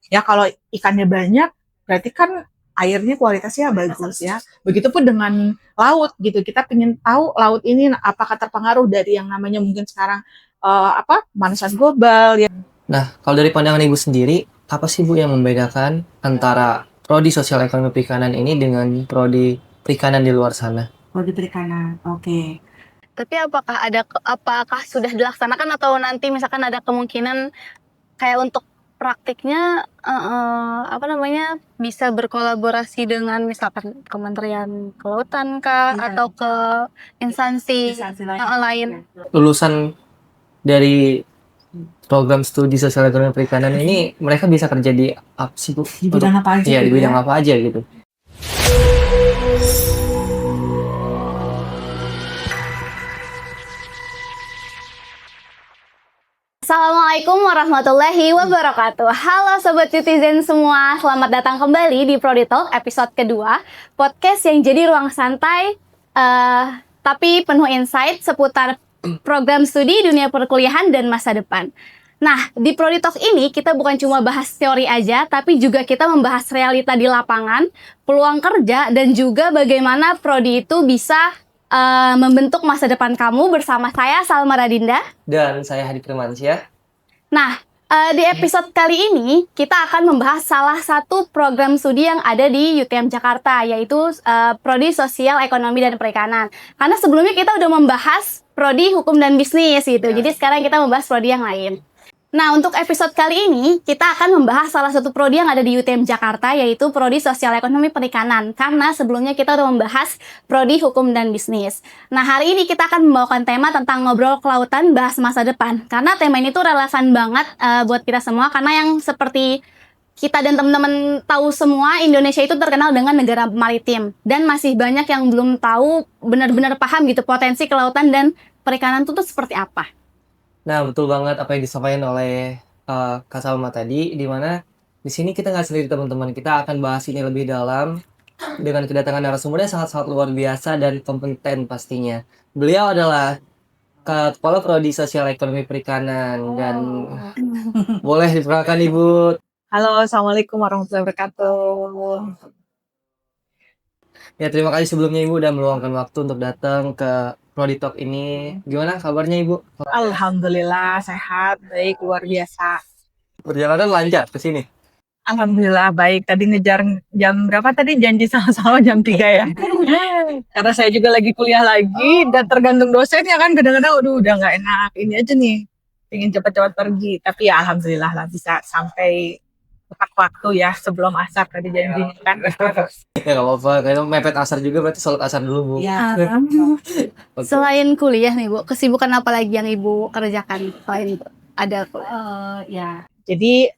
Ya kalau ikannya banyak, berarti kan airnya kualitasnya bagus ya. Begitupun dengan laut gitu. Kita ingin tahu laut ini apakah terpengaruh dari yang namanya mungkin sekarang pemanasan global ya. Nah, kalau dari pandangan Ibu sendiri, apa sih Bu yang membedakan antara prodi sosial ekonomi perikanan ini dengan prodi perikanan di luar sana? Prodi perikanan, oke. Tapi apakah sudah dilaksanakan atau nanti misalkan ada kemungkinan kayak untuk praktiknya bisa berkolaborasi dengan misalkan Kementerian Kelautan kah Iya. atau ke instansi lain? Lulusan dari program studi sosial ekonomi perikanan ini mereka bisa kerja di apa sih Bu? Di bidang apa aja Iya, di gitu bidang ya? apa aja gitu. Assalamualaikum warahmatullahi wabarakatuh. Halo Sobat Citizen semua, selamat datang kembali di Prodi Talk episode kedua, podcast yang jadi ruang santai tapi penuh insight seputar program studi dunia perkuliahan dan masa depan. Nah, di Prodi Talk ini kita bukan cuma bahas teori aja, tapi juga kita membahas realita di lapangan, peluang kerja, dan juga bagaimana Prodi itu bisa membentuk masa depan kamu bersama saya, Salma Radinda. Dan saya Hadi Firmansyah. Nah, di episode kali ini kita akan membahas salah satu program studi yang ada di UTM Jakarta, yaitu Prodi Sosial Ekonomi dan Perikanan. Karena sebelumnya kita udah membahas Prodi Hukum dan Bisnis gitu, jadi sekarang kita membahas Prodi yang lain. Nah, untuk episode kali ini, kita akan membahas salah satu prodi yang ada di UTM Jakarta, yaitu Prodi Sosial Ekonomi Perikanan. Karena sebelumnya kita udah membahas Prodi Hukum dan Bisnis. Nah, hari ini kita akan membawakan tema tentang ngobrol kelautan, bahas masa depan. Karena tema ini tuh relevan banget buat kita semua, karena yang seperti kita dan teman-teman tahu semua, Indonesia itu terkenal dengan negara maritim. Dan masih banyak yang belum tahu, benar-benar paham gitu, potensi kelautan dan perikanan itu tuh seperti apa. Nah, betul banget apa yang disampaikan oleh Kak Salma tadi, di mana di sini kita nggak sendiri teman-teman, kita akan bahas ini lebih dalam dengan kedatangan narasumbernya sangat-sangat luar biasa dan kompeten pastinya. Beliau adalah Kepala Prodi Sosial Ekonomi Perikanan dan boleh diperkenalkan Ibu. Halo, Assalamualaikum warahmatullahi wabarakatuh. Ya, terima kasih sebelumnya Ibu udah meluangkan waktu untuk datang ke Prodi Talk ini. Gimana kabarnya Ibu? Alhamdulillah sehat, baik, luar biasa. Perjalanan lancar ke sini. Alhamdulillah baik. Tadi ngejar jam berapa tadi? Janji sama-sama jam 3 ya. Karena saya juga lagi kuliah lagi dan tergantung dosennya kan kadang-kadang udah nggak enak. Ini aja nih, ingin cepat-cepat pergi. Tapi ya alhamdulillah lah bisa sampai tepat waktu ya sebelum asar tadi janjinya kan. Ya nggak apa-apa, kalau mepet asar juga berarti sholat asar dulu Bu. Ya. Oke. Selain kuliah nih Bu, kesibukan apa lagi yang Ibu kerjakan selain ada Ya. Jadi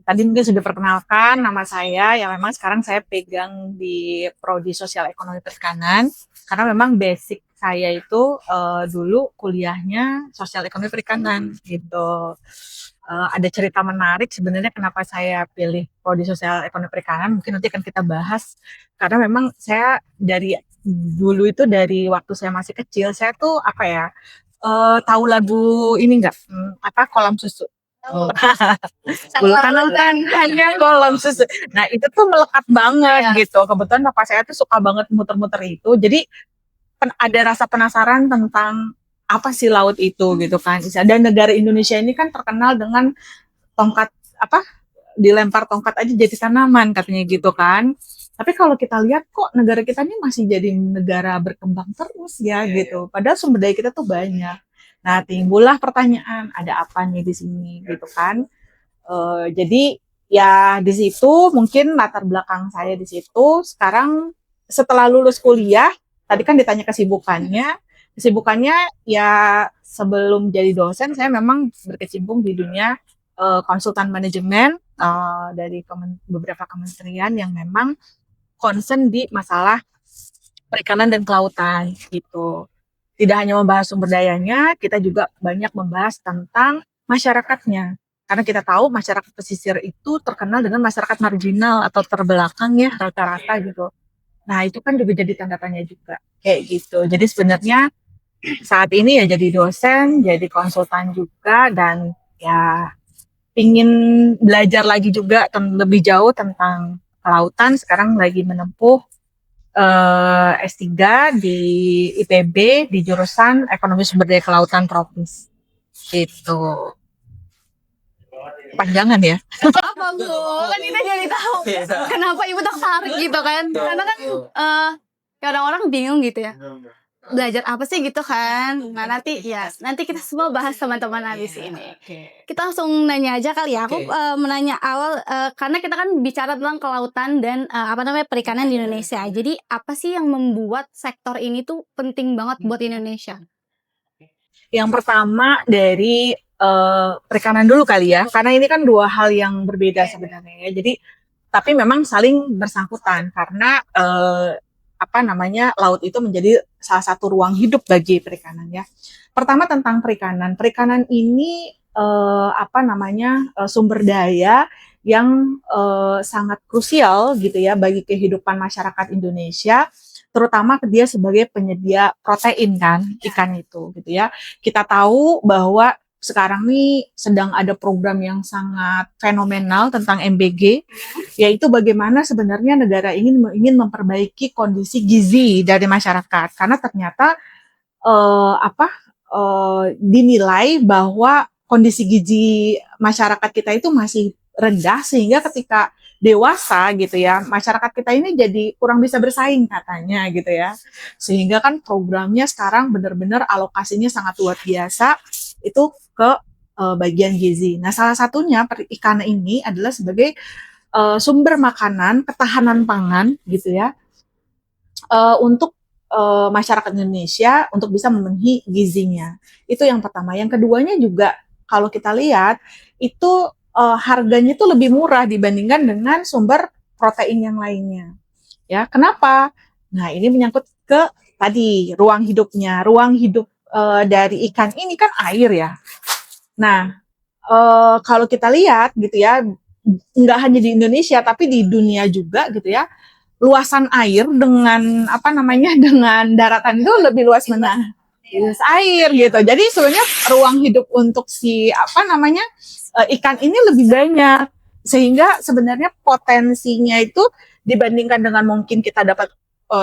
tadi mungkin sudah perkenalkan nama saya, ya memang sekarang saya pegang di Prodi Sosial Ekonomi Perikanan, karena memang basic saya itu dulu kuliahnya Sosial Ekonomi Perikanan gitu. Ada cerita menarik sebenarnya kenapa saya pilih Prodi Sosial Ekonomi Perikanan, mungkin nanti akan kita bahas, karena memang saya dari dulu itu dari waktu saya masih kecil, saya tuh tahu lagu ini nggak, kolam susu. Kan kolam susu. Nah itu tuh melekat banget gitu. Kebetulan bapak saya tuh suka banget muter-muter itu. Jadi ada rasa penasaran tentang apa sih laut itu gitu kan. Dan negara Indonesia ini kan terkenal dengan tongkat dilempar tongkat aja jadi tanaman katanya gitu kan. Tapi kalau kita lihat kok negara kita ini masih jadi negara berkembang terus ya gitu. Padahal sumber daya kita tuh banyak. Nah, timbullah pertanyaan, ada apa nih di sini gitu kan. Jadi ya di situ mungkin latar belakang saya di situ. Sekarang setelah lulus kuliah, tadi kan ditanya kesibukannya ya sebelum jadi dosen saya memang berkecimpung di dunia konsultan manajemen dari beberapa kementerian yang memang concern di masalah perikanan dan kelautan gitu. Tidak hanya membahas sumber dayanya, kita juga banyak membahas tentang masyarakatnya. Karena kita tahu masyarakat pesisir itu terkenal dengan masyarakat marginal atau terbelakang ya rata-rata gitu. Nah itu kan juga jadi tanda tanya juga kayak gitu. Jadi sebenarnya saat ini ya jadi dosen, jadi konsultan juga dan ya pingin belajar lagi juga lebih jauh tentang kelautan, sekarang lagi menempuh S3 di IPB di jurusan Ekonomi Sumber Daya Kelautan Tropis. Itu panjangan ya. Apa Bu? Kan kita jadi tahu kenapa Ibu tertarik gitu kan? Karena kan kadang orang bingung gitu ya. Belajar apa sih gitu kan? Nah nanti kita semua bahas teman-teman habis ini. Kita langsung nanya aja kali ya. Aku menanya awal karena kita kan bicara tentang kelautan dan perikanan di Indonesia. Jadi apa sih yang membuat sektor ini tuh penting banget buat Indonesia? Yang pertama dari perikanan dulu kali ya, karena ini kan dua hal yang berbeda sebenarnya ya. Jadi tapi memang saling bersangkutan karena laut itu menjadi salah satu ruang hidup bagi perikanan ya. Pertama tentang perikanan. Perikanan ini sumber daya yang sangat krusial gitu ya bagi kehidupan masyarakat Indonesia, terutama dia sebagai penyedia protein kan, ikan itu gitu ya. Kita tahu bahwa sekarang nih sedang ada program yang sangat fenomenal tentang MBG, yaitu bagaimana sebenarnya negara ingin memperbaiki kondisi gizi dari masyarakat, karena ternyata dinilai bahwa kondisi gizi masyarakat kita itu masih rendah, sehingga ketika dewasa gitu ya, masyarakat kita ini jadi kurang bisa bersaing katanya gitu ya. Sehingga kan programnya sekarang benar-benar alokasinya sangat luar biasa itu ke bagian gizi. Nah, salah satunya perikanan ini adalah sebagai sumber makanan, ketahanan pangan gitu ya, untuk masyarakat Indonesia untuk bisa memenuhi gizinya. Itu yang pertama. Yang keduanya juga kalau kita lihat itu harganya itu lebih murah dibandingkan dengan sumber protein yang lainnya. Ya, kenapa? Nah, ini menyangkut ke tadi ruang hidupnya. Ruang hidup dari ikan ini kan air ya. Nah, kalau kita lihat gitu ya, nggak hanya di Indonesia tapi di dunia juga gitu ya, luasan air dengan dengan daratan itu lebih luas mana? Luas air gitu. Jadi sebenarnya ruang hidup untuk si ikan ini lebih banyak, sehingga sebenarnya potensinya itu dibandingkan dengan mungkin kita dapat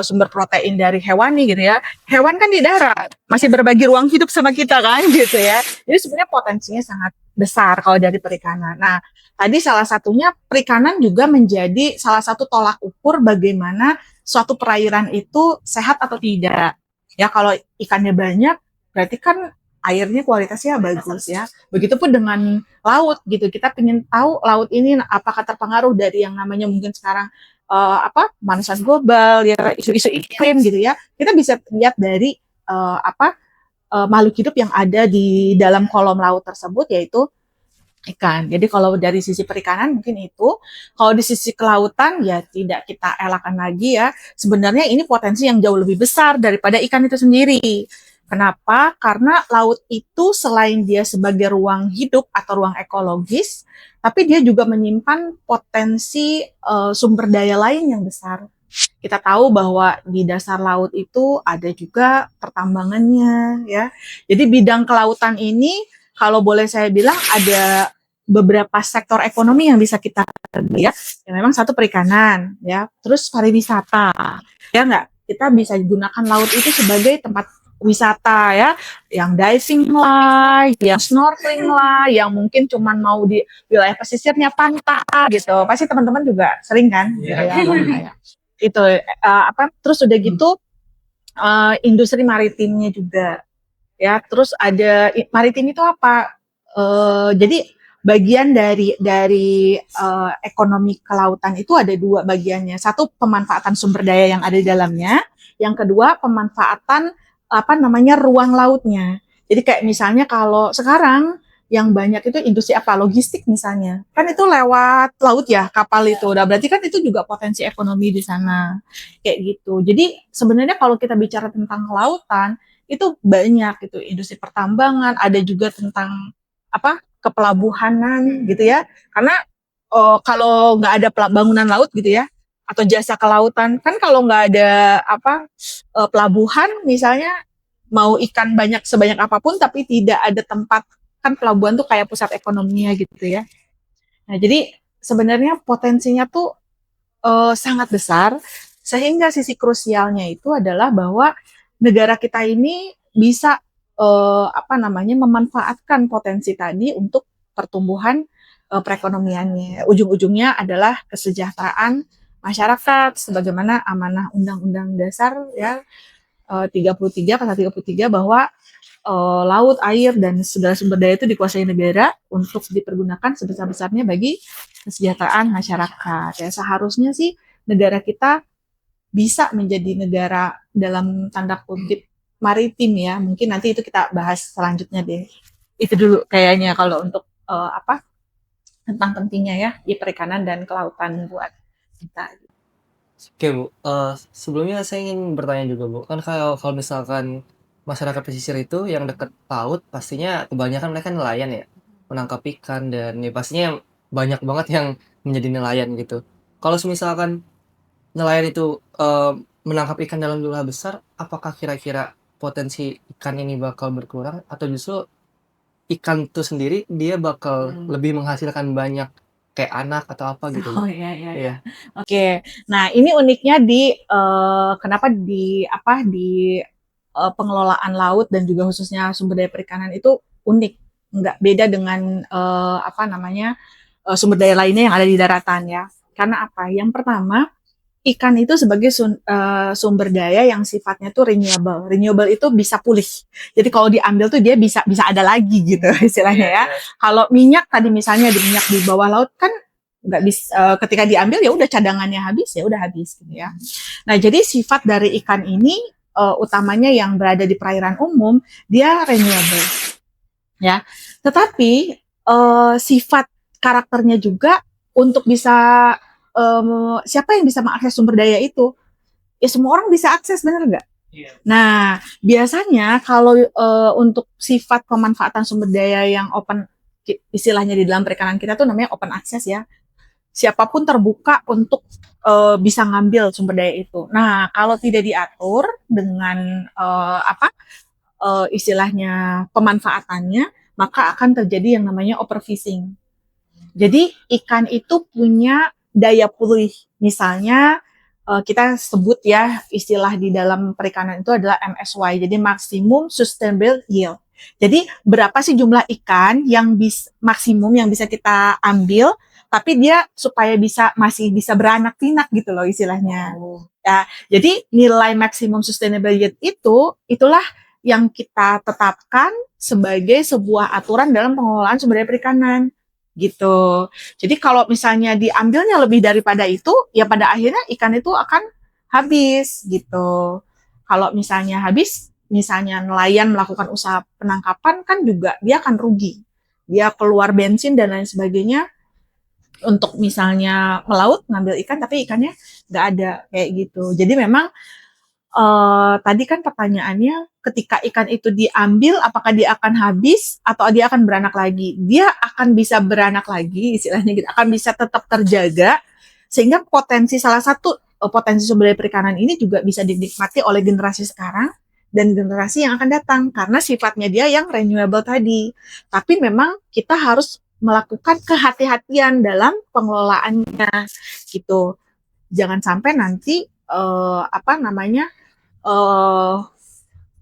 sumber protein dari hewani gitu ya. Hewan kan di darat, masih berbagi ruang hidup sama kita kan gitu ya. Jadi sebenarnya potensinya sangat besar kalau dari perikanan. Nah, tadi salah satunya perikanan juga menjadi salah satu tolak ukur bagaimana suatu perairan itu sehat atau tidak. Ya, kalau ikannya banyak, berarti kan airnya kualitasnya bagus ya. Begitupun dengan laut gitu. Kita ingin tahu laut ini apakah terpengaruh dari yang namanya mungkin sekarang pemanasan global ya, isu-isu iklim gitu ya. Kita bisa lihat dari makhluk hidup yang ada di dalam kolom laut tersebut, yaitu ikan. Jadi kalau dari sisi perikanan mungkin itu, kalau di sisi kelautan ya tidak kita elakkan lagi ya. Sebenarnya ini potensi yang jauh lebih besar daripada ikan itu sendiri. Kenapa? Karena laut itu selain dia sebagai ruang hidup atau ruang ekologis, tapi dia juga menyimpan potensi sumber daya lain yang besar. Kita tahu bahwa di dasar laut itu ada juga pertambangannya ya. Jadi bidang kelautan ini kalau boleh saya bilang ada beberapa sektor ekonomi yang bisa kita lihat. Ya memang satu perikanan ya, terus pariwisata. Ya enggak, kita bisa gunakan laut itu sebagai tempat wisata ya, yang diving lah, yang snorkeling lah, yang mungkin cuman mau di wilayah pesisirnya pantai gitu. Pasti teman-teman juga sering kan gitu ya. Itu terus udah gitu industri maritimnya juga ya. Terus ada maritim itu apa? Jadi bagian dari ekonomi kelautan itu ada dua bagiannya. Satu, pemanfaatan sumber daya yang ada di dalamnya. Yang kedua, pemanfaatan ruang lautnya. Jadi kayak misalnya kalau sekarang yang banyak itu industri logistik misalnya. Kan itu lewat laut ya, kapal itu. Udah berarti kan itu juga potensi ekonomi di sana. Kayak gitu. Jadi sebenarnya kalau kita bicara tentang kelautan, itu banyak itu industri pertambangan, ada juga tentang kepelabuhanan gitu ya. Karena kalau nggak ada bangunan laut gitu ya, atau jasa kelautan, kan kalau nggak ada pelabuhan misalnya, mau ikan banyak sebanyak apapun tapi tidak ada tempat, kan pelabuhan tuh kayak pusat ekonominya gitu ya. Nah, jadi sebenarnya potensinya tuh sangat besar, sehingga sisi krusialnya itu adalah bahwa negara kita ini bisa memanfaatkan potensi tadi untuk pertumbuhan perekonomiannya. Ujung-ujungnya adalah kesejahteraan masyarakat sebagaimana amanah Undang-Undang Dasar ya 33 pasal 33 bahwa laut, air dan segala sumber daya itu dikuasai negara untuk dipergunakan sebesar-besarnya bagi kesejahteraan masyarakat. Ya seharusnya sih negara kita bisa menjadi negara dalam tanda kutip maritim ya. Mungkin nanti itu kita bahas selanjutnya deh. Itu dulu kayaknya kalau untuk tentang pentingnya ya di perikanan dan kelautan buat kita. Oke Bu, sebelumnya saya ingin bertanya juga Bu, kan kalau misalkan masyarakat pesisir itu yang dekat laut pastinya kebanyakan mereka nelayan ya, menangkap ikan dan ya pastinya banyak banget yang menjadi nelayan gitu. Kalau misalkan nelayan itu menangkap ikan dalam jumlah besar, apakah kira-kira potensi ikan ini bakal berkurang atau justru ikan itu sendiri dia bakal lebih menghasilkan banyak kayak anak atau apa gitu Bu? Oh iya. Iya. Oke. Nah, ini uniknya di kenapa di pengelolaan laut dan juga khususnya sumber daya perikanan itu unik. Nggak beda dengan sumber daya lainnya yang ada di daratan ya. Karena apa? Yang pertama, ikan itu sebagai sumber daya yang sifatnya tuh renewable. Renewable itu bisa pulih. Jadi kalau diambil tuh dia bisa ada lagi gitu istilahnya ya. Kalau minyak tadi misalnya di minyak di bawah laut kan nggak bisa ketika diambil ya udah cadangannya habis ya udah habis gitu ya. Nah, jadi sifat dari ikan ini utamanya yang berada di perairan umum dia renewable ya. Tetapi sifat karakternya juga untuk bisa siapa yang bisa mengakses sumber daya itu? Ya semua orang bisa akses, benar nggak? Yeah. Nah, biasanya kalau untuk sifat pemanfaatan sumber daya yang open, istilahnya di dalam perikanan kita tuh namanya open access ya. Siapapun terbuka untuk bisa ngambil sumber daya itu. Nah, kalau tidak diatur dengan istilahnya pemanfaatannya, maka akan terjadi yang namanya overfishing. Jadi ikan itu punya daya pulih. Misalnya kita sebut ya istilah di dalam perikanan itu adalah MSY, jadi Maximum Sustainable Yield. Jadi berapa sih jumlah ikan yang maksimum yang bisa kita ambil, tapi dia supaya masih bisa beranak pinak gitu loh istilahnya. Ya, jadi nilai Maximum Sustainable Yield itulah yang kita tetapkan sebagai sebuah aturan dalam pengelolaan sumber daya perikanan gitu. Jadi kalau misalnya diambilnya lebih daripada itu, ya pada akhirnya ikan itu akan habis gitu. Kalau misalnya habis, misalnya nelayan melakukan usaha penangkapan kan juga dia akan rugi. Dia keluar bensin dan lain sebagainya untuk misalnya melaut ngambil ikan tapi ikannya nggak ada kayak gitu. Jadi memang tadi kan pertanyaannya ketika ikan itu diambil apakah dia akan habis atau dia akan beranak lagi? Dia akan bisa beranak lagi istilahnya gitu, akan bisa tetap terjaga sehingga salah satu potensi sumber daya perikanan ini juga bisa dinikmati oleh generasi sekarang dan generasi yang akan datang karena sifatnya dia yang renewable tadi. Tapi memang kita harus melakukan kehati-hatian dalam pengelolaannya gitu. Jangan sampai nanti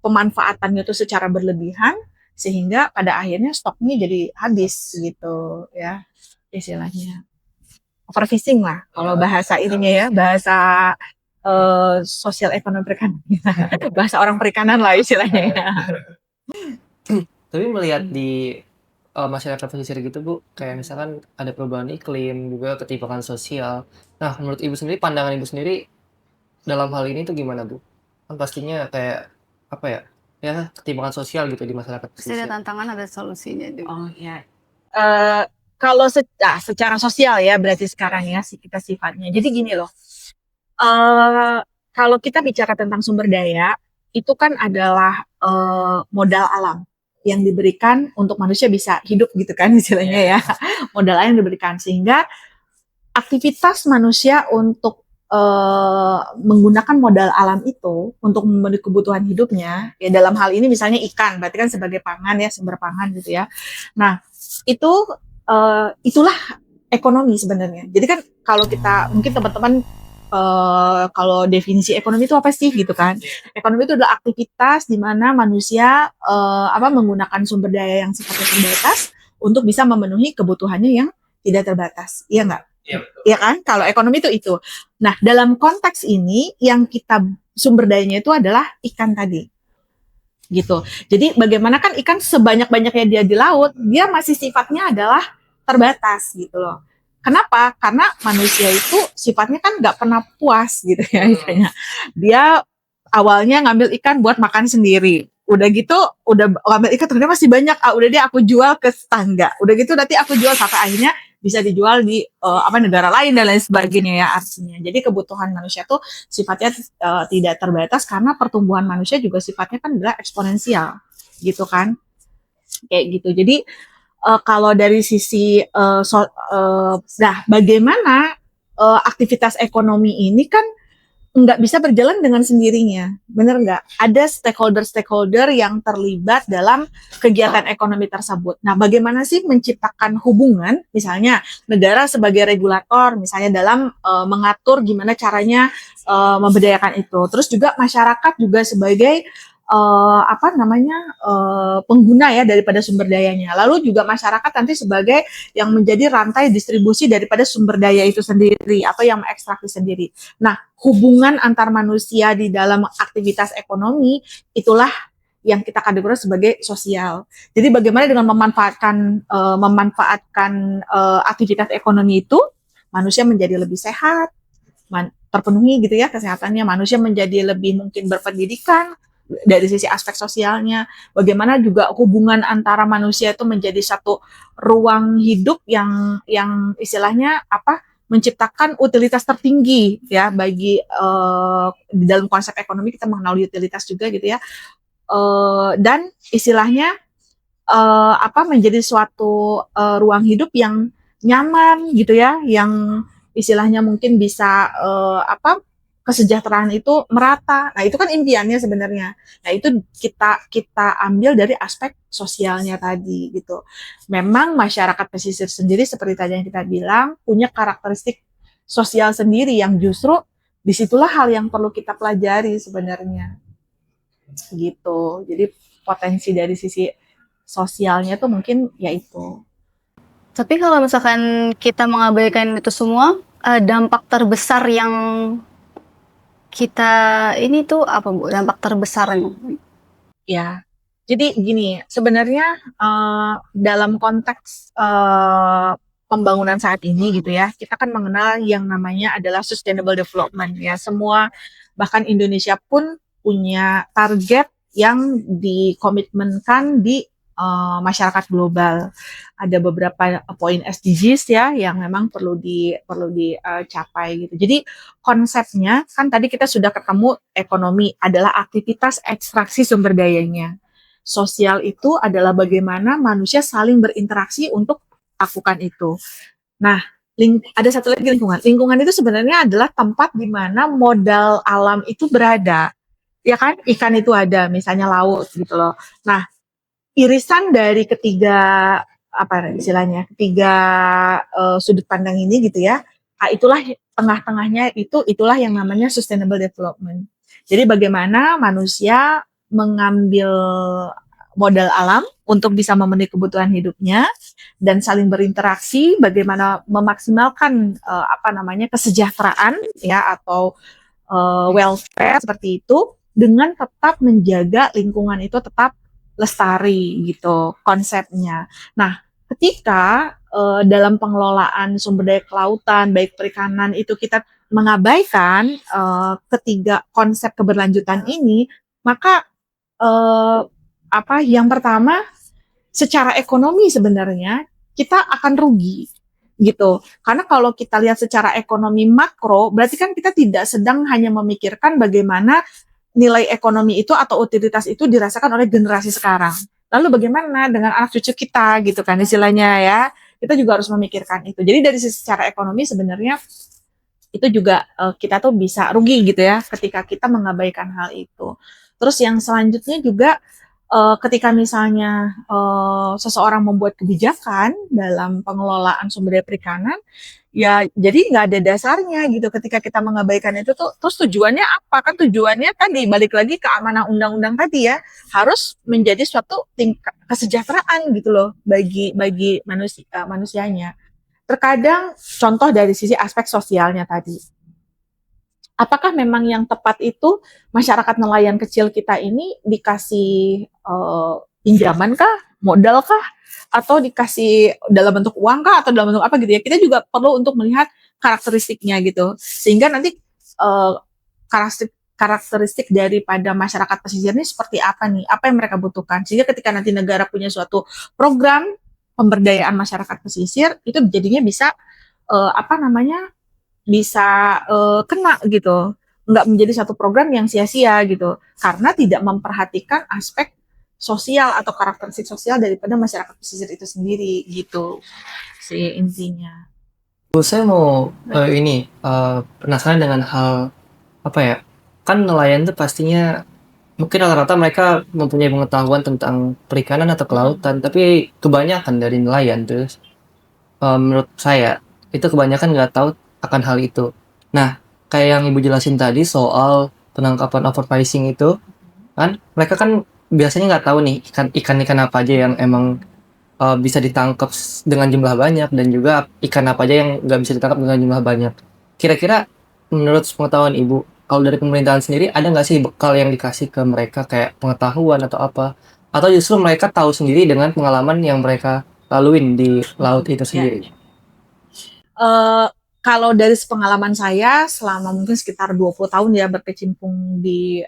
pemanfaatannya itu secara berlebihan sehingga pada akhirnya stoknya jadi habis gitu ya istilahnya overfishing lah kalau bahasa ininya ya bahasa sosial ekonomi perikanan bahasa orang perikanan lah istilahnya ya. Tapi melihat di masyarakat pesisir gitu Bu, kayak misalkan ada perubahan iklim juga ketimpangan sosial. Nah, menurut Ibu sendiri, pandangan Ibu sendiri dalam hal ini tuh gimana Bu? Kan pastinya kayak apa ya? Ya ketimpangan sosial gitu di masyarakat Pasti ada pesisir. tantangan, ada solusinya juga. Oh ya. Kalau secara sosial ya berarti sekarang ya kita sifatnya. Jadi gini loh. Kalau kita bicara tentang sumber daya itu kan adalah modal alam yang diberikan untuk manusia bisa hidup gitu kan istilahnya ya. Modal alam yang diberikan sehingga aktivitas manusia untuk menggunakan modal alam itu untuk memenuhi kebutuhan hidupnya ya dalam hal ini misalnya ikan berarti kan sebagai pangan ya sumber pangan gitu ya. Nah itu itulah ekonomi sebenarnya. Jadi kan kalau kita mungkin teman-teman kalau definisi ekonomi itu apa sih gitu kan? Ekonomi itu adalah aktivitas di mana manusia menggunakan sumber daya yang sifatnya terbatas untuk bisa memenuhi kebutuhannya yang tidak terbatas. Iya nggak? Iya kan? Kalau ekonomi itu. Nah, dalam konteks ini yang kita sumber dayanya itu adalah ikan tadi. Gitu. Jadi bagaimana kan ikan sebanyak-banyaknya dia di laut, dia masih sifatnya adalah terbatas gitu loh. Kenapa? Karena manusia itu sifatnya kan nggak pernah puas gitu ya ikannya. Dia awalnya ngambil ikan buat makan sendiri. Udah gitu, udah ngambil ikan ternyata masih banyak. Udah deh aku jual ke tetangga. Udah gitu nanti aku jual sampai akhirnya bisa dijual di negara lain dan lain sebagainya ya artinya. Jadi kebutuhan manusia tuh sifatnya tidak terbatas karena pertumbuhan manusia juga sifatnya kan adalah eksponensial gitu kan. Kayak gitu. Jadi kalau dari sisi bagaimana aktivitas ekonomi ini kan nggak bisa berjalan dengan sendirinya, bener nggak? Ada stakeholder yang terlibat dalam kegiatan ekonomi tersebut. Nah, bagaimana sih menciptakan hubungan, misalnya negara sebagai regulator, misalnya dalam mengatur gimana caranya memberdayakan itu. Terus juga masyarakat juga sebagai pengguna ya daripada sumber dayanya. Lalu juga masyarakat nanti sebagai yang menjadi rantai distribusi daripada sumber daya itu sendiri atau yang mengekstraksi sendiri. Nah, hubungan antar manusia di dalam aktivitas ekonomi itulah yang kita kategorikan sebagai sosial. Jadi bagaimana dengan memanfaatkan aktivitas ekonomi itu, manusia menjadi lebih sehat, terpenuhi gitu ya kesehatannya, manusia menjadi lebih mungkin berpendidikan dari sisi aspek sosialnya, bagaimana juga hubungan antara manusia itu menjadi satu ruang hidup yang istilahnya menciptakan utilitas tertinggi ya bagi di dalam konsep ekonomi kita mengenal utilitas juga gitu ya, dan istilahnya menjadi suatu ruang hidup yang nyaman gitu ya, yang istilahnya mungkin bisa kesejahteraan itu merata. Nah, itu kan impiannya sebenarnya. Nah, itu kita ambil dari aspek sosialnya tadi gitu. Memang masyarakat pesisir sendiri seperti tadi yang kita bilang punya karakteristik sosial sendiri yang justru disitulah hal yang perlu kita pelajari sebenarnya. Gitu. Jadi potensi dari sisi sosialnya tuh mungkin ya itu. Tapi kalau misalkan kita mengabaikan itu semua, dampak terbesar yang kita ini tuh apa Bu? Dampak terbesarnya? Ya, jadi gini, sebenarnya dalam konteks pembangunan saat ini gitu ya, kita kan mengenal yang namanya adalah sustainable development ya. Semua bahkan Indonesia pun punya target yang dikomitmenkan di masyarakat global. Ada beberapa poin SDGs ya yang memang perlu dicapai gitu. Jadi konsepnya kan tadi kita sudah ketemu ekonomi adalah aktivitas ekstraksi sumber dayanya. Sosial itu adalah bagaimana manusia saling berinteraksi untuk lakukan itu. Nah, ada satu lagi lingkungan. Lingkungan itu sebenarnya adalah tempat di mana modal alam itu berada. Ya kan? Ikan itu ada, misalnya laut gitu loh. Nah, irisan dari ketiga ketiga sudut pandang ini gitu ya, itulah tengah-tengahnya itulah yang namanya sustainable development. Jadi bagaimana manusia mengambil modal alam untuk bisa memenuhi kebutuhan hidupnya dan saling berinteraksi, bagaimana memaksimalkan kesejahteraan ya atau welfare seperti itu dengan tetap menjaga lingkungan itu tetap lestari gitu konsepnya. Nah, ketika dalam pengelolaan sumber daya kelautan baik perikanan itu kita mengabaikan ketiga konsep keberlanjutan ini, maka yang pertama secara ekonomi sebenarnya kita akan rugi gitu. Karena kalau kita lihat secara ekonomi makro, berarti kan kita tidak sedang hanya memikirkan bagaimana nilai ekonomi itu atau utilitas itu dirasakan oleh generasi sekarang. Lalu bagaimana dengan anak cucu kita gitu kan istilahnya ya. Kita juga harus memikirkan itu. Jadi dari sisi secara ekonomi sebenarnya itu juga kita tuh bisa rugi gitu ya ketika kita mengabaikan hal itu. Terus yang selanjutnya juga ketika misalnya seseorang membuat kebijakan dalam pengelolaan sumber daya perikanan, ya jadi nggak ada dasarnya gitu ketika kita mengabaikan itu tuh. Terus tujuannya apa? Kan tujuannya tadi balik lagi ke amanah undang-undang tadi ya, harus menjadi suatu tingkat kesejahteraan gitu loh bagi manusianya. Terkadang contoh dari sisi aspek sosialnya tadi, apakah memang yang tepat itu masyarakat nelayan kecil kita ini dikasih pinjaman kah, modal kah, atau dikasih dalam bentuk uang kah, atau dalam bentuk apa gitu ya? Kita juga perlu untuk melihat karakteristiknya gitu, sehingga nanti karakteristik daripada masyarakat pesisir ini seperti apa nih, apa yang mereka butuhkan, sehingga ketika nanti negara punya suatu program pemberdayaan masyarakat pesisir, itu jadinya bisa bisa kena gitu, nggak menjadi satu program yang sia-sia gitu, karena tidak memperhatikan aspek sosial atau karakteristik sosial daripada masyarakat pesisir itu sendiri gitu sih intinya. Saya mau penasaran dengan hal apa ya? Kan nelayan tuh pastinya mungkin rata-rata mereka mempunyai pengetahuan tentang perikanan atau kelautan, tapi kebanyakan dari nelayan tuh menurut saya itu kebanyakan nggak tahu akan hal itu. Nah, kayak yang Ibu jelasin tadi soal penangkapan overpricing itu, kan mereka kan biasanya nggak tahu nih ikan-ikan apa aja yang emang bisa ditangkap dengan jumlah banyak, dan juga ikan apa aja yang nggak bisa ditangkap dengan jumlah banyak. Kira-kira menurut pengetahuan Ibu, kalau dari pemerintahan sendiri ada nggak sih bekal yang dikasih ke mereka kayak pengetahuan atau apa? Atau justru mereka tahu sendiri dengan pengalaman yang mereka laluin di laut itu sendiri? Uh, Kalau dari pengalaman saya selama mungkin sekitar 20 tahun ya berkecimpung di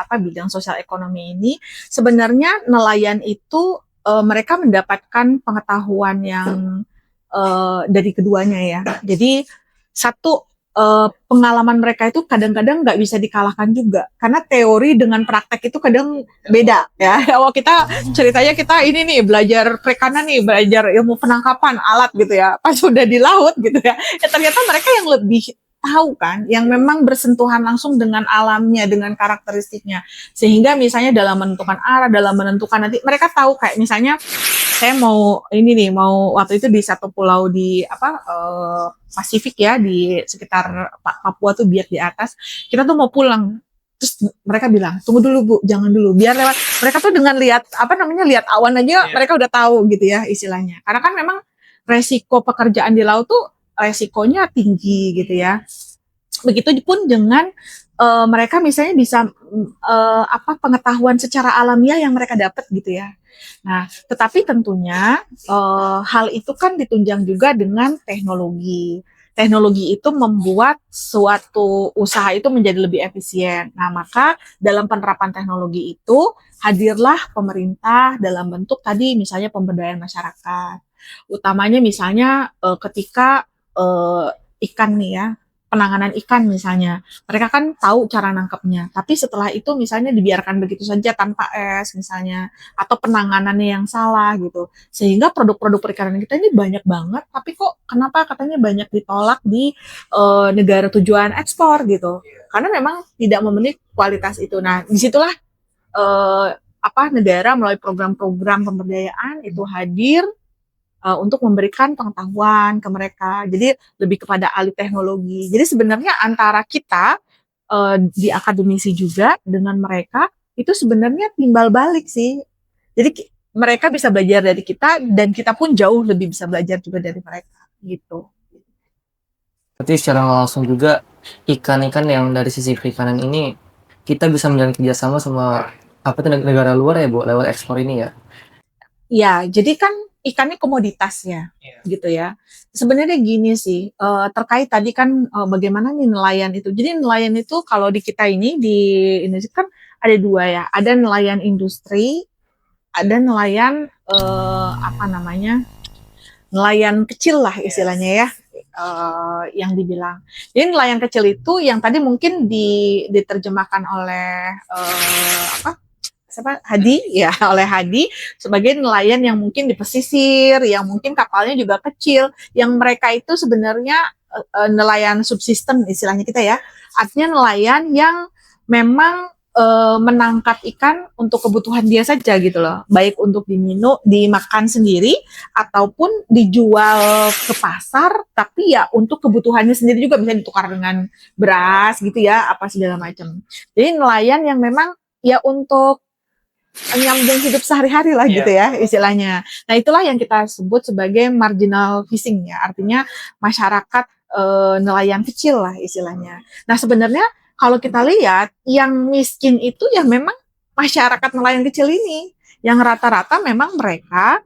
bidang sosial ekonomi ini, sebenarnya nelayan itu mereka mendapatkan pengetahuan yang dari keduanya ya. Jadi satu, pengalaman mereka itu kadang-kadang nggak bisa dikalahkan juga, karena teori dengan praktek itu kadang beda ya. Kalau kita ceritanya kita ini nih belajar perikanan nih, belajar ilmu penangkapan alat gitu ya, pas sudah di laut gitu ya, ternyata mereka yang lebih tahu kan, yang memang bersentuhan langsung dengan alamnya, dengan karakteristiknya, sehingga misalnya dalam menentukan arah, dalam menentukan nanti mereka tahu, kayak misalnya saya mau waktu itu di satu pulau di Pasifik ya, di sekitar Papua tuh, Biak di atas, kita tuh mau pulang. Terus mereka bilang, tunggu dulu Bu, jangan dulu, biar lewat. Mereka tuh dengan lihat lihat awan aja mereka udah tahu gitu ya istilahnya. Karena kan memang resiko pekerjaan di laut tuh resikonya tinggi gitu ya. Begitupun dengan mereka misalnya bisa pengetahuan secara alamiah yang mereka dapat gitu ya. Nah, tetapi tentunya hal itu kan ditunjang juga dengan teknologi. Teknologi itu membuat suatu usaha itu menjadi lebih efisien. Nah, maka dalam penerapan teknologi itu hadirlah pemerintah dalam bentuk tadi misalnya pemberdayaan masyarakat. Utamanya misalnya ketika ikan nih ya, penanganan ikan misalnya, mereka kan tahu cara nangkepnya, tapi setelah itu misalnya dibiarkan begitu saja tanpa es misalnya, atau penanganannya yang salah gitu, sehingga produk-produk perikanan kita ini banyak banget, tapi kok kenapa katanya banyak ditolak di negara tujuan ekspor gitu, karena memang tidak memenuhi kualitas itu. Nah, disitulah negara melalui program-program pemberdayaan itu hadir untuk memberikan pengetahuan ke mereka. Jadi lebih kepada alih teknologi. Jadi sebenarnya antara kita di akademisi juga dengan mereka itu sebenarnya timbal balik sih. Jadi mereka bisa belajar dari kita dan kita pun jauh lebih bisa belajar juga dari mereka gitu. Berarti secara langsung juga ikan-ikan yang dari sisi perikanan ini kita bisa menjalin kerjasama sama negara luar ya Bu, lewat ekspor ini ya? Ya, jadi kan ikannya komoditasnya, gitu ya. Sebenarnya gini sih, terkait tadi kan bagaimana nih nelayan itu. Jadi nelayan itu kalau di kita ini di Indonesia kan ada dua ya, ada nelayan industri, ada nelayan nelayan kecil lah istilahnya ya, yang dibilang. Jadi nelayan kecil itu yang tadi mungkin diterjemahkan oleh Hadi ya, oleh Hadi sebagai nelayan yang mungkin di pesisir, yang mungkin kapalnya juga kecil, yang mereka itu sebenarnya nelayan subsisten istilahnya kita ya, artinya nelayan yang memang menangkap ikan untuk kebutuhan dia saja gitu loh, baik untuk diminum, dimakan sendiri ataupun dijual ke pasar, tapi ya untuk kebutuhannya sendiri juga bisa ditukar dengan beras gitu ya, apa segala macam. Jadi nelayan yang memang ya untuk nyambung hidup sehari-hari lah gitu ya istilahnya. Nah itulah yang kita sebut sebagai marginal fishing ya, artinya masyarakat nelayan kecil lah istilahnya. Nah sebenarnya kalau kita lihat yang miskin itu ya memang masyarakat nelayan kecil ini, yang rata-rata memang mereka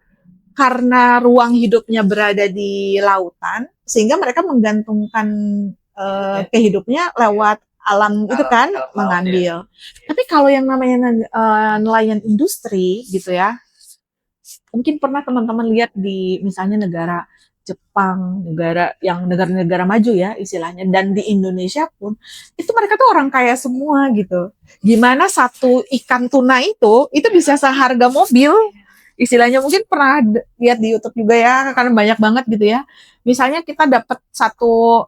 karena ruang hidupnya berada di lautan sehingga mereka menggantungkan kehidupnya lewat alam itu kan, mengambil. Tapi kalau yang namanya nelayan industri gitu ya, mungkin pernah teman-teman lihat di misalnya negara Jepang, negara-negara maju ya istilahnya, dan di Indonesia pun itu mereka tuh orang kaya semua gitu. Gimana satu ikan tuna itu bisa seharga mobil istilahnya, mungkin pernah lihat di YouTube juga ya, karena banyak banget gitu ya. Misalnya kita dapat satu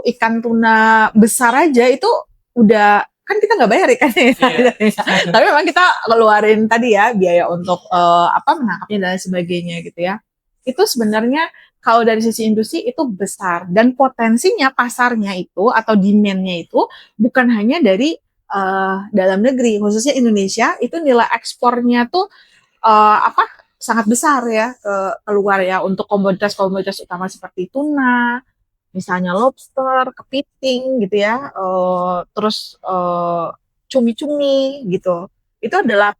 ikan tuna besar aja itu udah, kan kita nggak bayar ikannya ya. Tapi memang kita keluarin tadi ya biaya untuk menangkapnya dan sebagainya gitu ya. Itu sebenarnya kalau dari sisi industri itu besar, dan potensinya pasarnya itu atau demand-nya itu bukan hanya dari dalam negeri, khususnya Indonesia itu nilai ekspornya tuh sangat besar ya keluar ya untuk komoditas-komoditas utama seperti tuna, misalnya lobster, kepiting gitu ya, terus cumi-cumi gitu. Itu adalah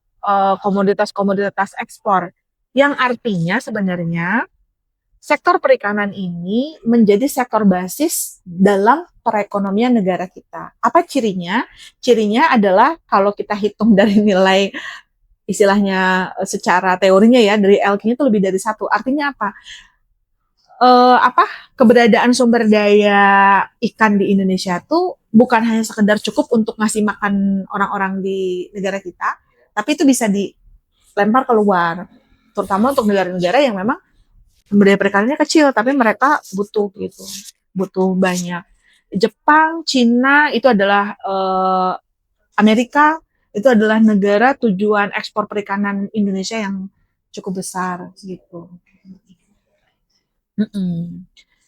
komoditas-komoditas ekspor yang artinya sebenarnya sektor perikanan ini menjadi sektor basis dalam perekonomian negara kita. Apa cirinya? Cirinya adalah kalau kita hitung dari nilai istilahnya secara teorinya ya, dari LQ-nya itu lebih dari 1. Artinya apa? Keberadaan sumber daya ikan di Indonesia tuh bukan hanya sekedar cukup untuk ngasih makan orang-orang di negara kita, tapi itu bisa dilempar keluar, terutama untuk negara-negara yang memang sumber daya perikanannya kecil, tapi mereka butuh gitu, butuh banyak. Jepang, Cina itu adalah Amerika itu adalah negara tujuan ekspor perikanan Indonesia yang cukup besar gitu.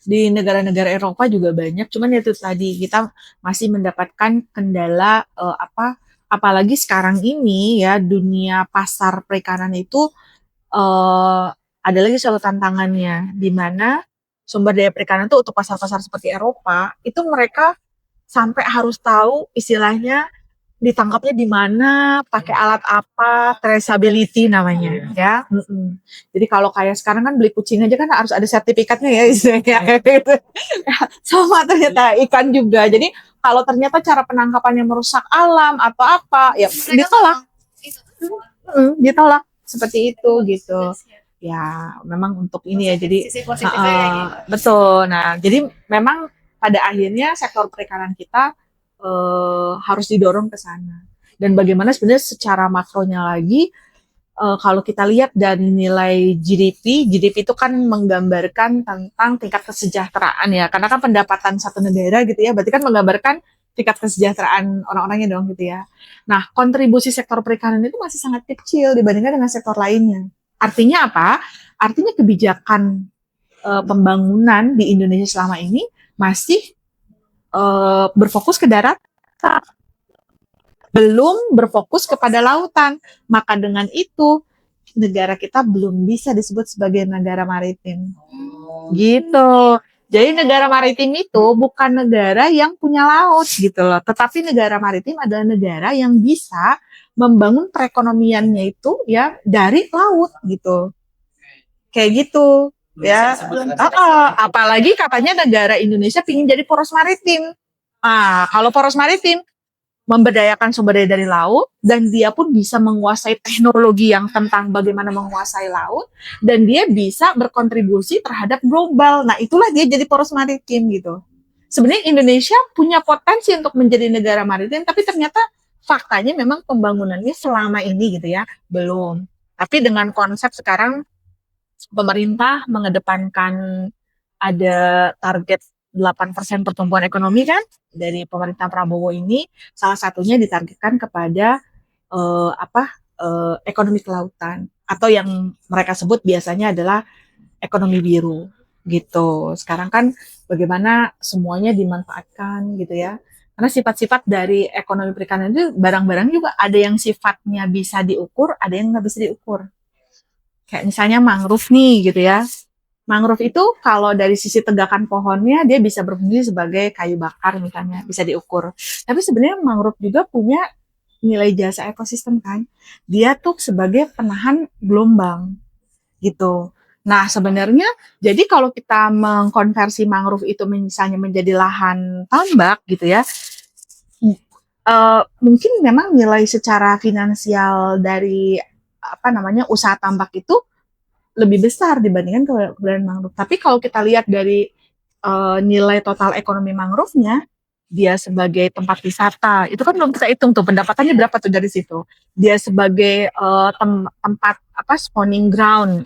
Di negara-negara Eropa juga banyak, cuman itu tadi kita masih mendapatkan kendala apalagi sekarang ini ya, dunia pasar perikanan itu ada lagi satu tantangannya, di mana sumber daya perikanan itu untuk pasar-pasar seperti Eropa itu mereka sampai harus tahu istilahnya ditangkapnya di mana, pakai alat apa, traceability namanya ya. Jadi kalau kayak sekarang kan beli kucing aja kan harus ada sertifikatnya ya istilahnya gitu. Sama ternyata ikan juga. Jadi kalau ternyata cara penangkapannya merusak alam atau apa, ya ditolak. Ditolak seperti itu gitu. Ya, memang untuk ini ya. Jadi betul. Nah, jadi memang pada akhirnya sektor perikanan kita harus didorong ke sana. Dan bagaimana sebenarnya secara makronya lagi, kalau kita lihat dari nilai GDP itu kan menggambarkan tentang tingkat kesejahteraan ya, karena kan pendapatan satu negara gitu ya, berarti kan menggambarkan tingkat kesejahteraan orang-orangnya dong gitu ya. Nah, kontribusi sektor perikanan itu masih sangat kecil dibandingkan dengan sektor lainnya. Artinya apa? Artinya kebijakan pembangunan di Indonesia selama ini masih berfokus ke darat, belum berfokus kepada lautan. Maka dengan itu negara kita belum bisa disebut sebagai negara maritim. Gitu. Jadi negara maritim itu bukan negara yang punya laut gitu loh, tetapi negara maritim adalah negara yang bisa membangun perekonomiannya itu ya dari laut gitu. Kayak gitu. Ya, apalagi katanya negara Indonesia pingin jadi poros maritim. Kalau poros maritim memberdayakan sumber daya dari laut, dan dia pun bisa menguasai teknologi yang tentang bagaimana menguasai laut, dan dia bisa berkontribusi terhadap global. Nah, itulah dia jadi poros maritim gitu. Sebenarnya Indonesia punya potensi untuk menjadi negara maritim, tapi ternyata faktanya memang pembangunannya selama ini gitu ya belum. Tapi dengan konsep sekarang pemerintah mengedepankan ada target 8% pertumbuhan ekonomi kan dari pemerintah Prabowo ini, salah satunya ditargetkan kepada ekonomi kelautan atau yang mereka sebut biasanya adalah ekonomi biru gitu. Sekarang kan bagaimana semuanya dimanfaatkan gitu ya. Karena sifat-sifat dari ekonomi perikanan itu barang-barang juga ada yang sifatnya bisa diukur, ada yang nggak bisa diukur. Kayak misalnya mangrove nih gitu ya. Mangrove itu kalau dari sisi tegakan pohonnya dia bisa berfungsi sebagai kayu bakar misalnya, bisa diukur. Tapi sebenarnya mangrove juga punya nilai jasa ekosistem kan. Dia tuh sebagai penahan gelombang gitu. Nah, sebenarnya jadi kalau kita mengkonversi mangrove itu misalnya menjadi lahan tambak gitu ya, mungkin memang nilai secara finansial dari usaha tambak itu lebih besar dibandingkan keberadaan mangrove. Tapi kalau kita lihat dari nilai total ekonomi mangrove-nya, dia sebagai tempat wisata, itu kan belum kita hitung tuh pendapatannya berapa tuh dari situ. Dia sebagai tempat spawning ground,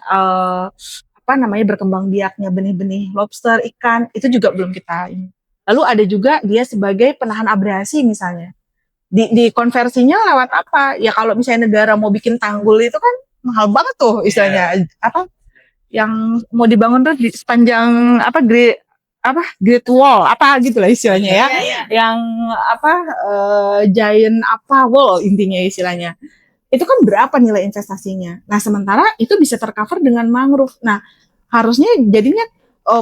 berkembang biaknya benih-benih lobster, ikan, itu juga belum kita ini. Lalu ada juga dia sebagai penahan abrasi misalnya. Di konversinya lewat apa? Ya kalau misalnya negara mau bikin tanggul itu kan mahal banget tuh istilahnya. Yang mau dibangun tuh di sepanjang Great Wall gitu lah istilahnya ya. Yang giant wall intinya istilahnya. Itu kan berapa nilai investasinya. Nah, sementara itu bisa tercover dengan mangrove. Nah, harusnya jadinya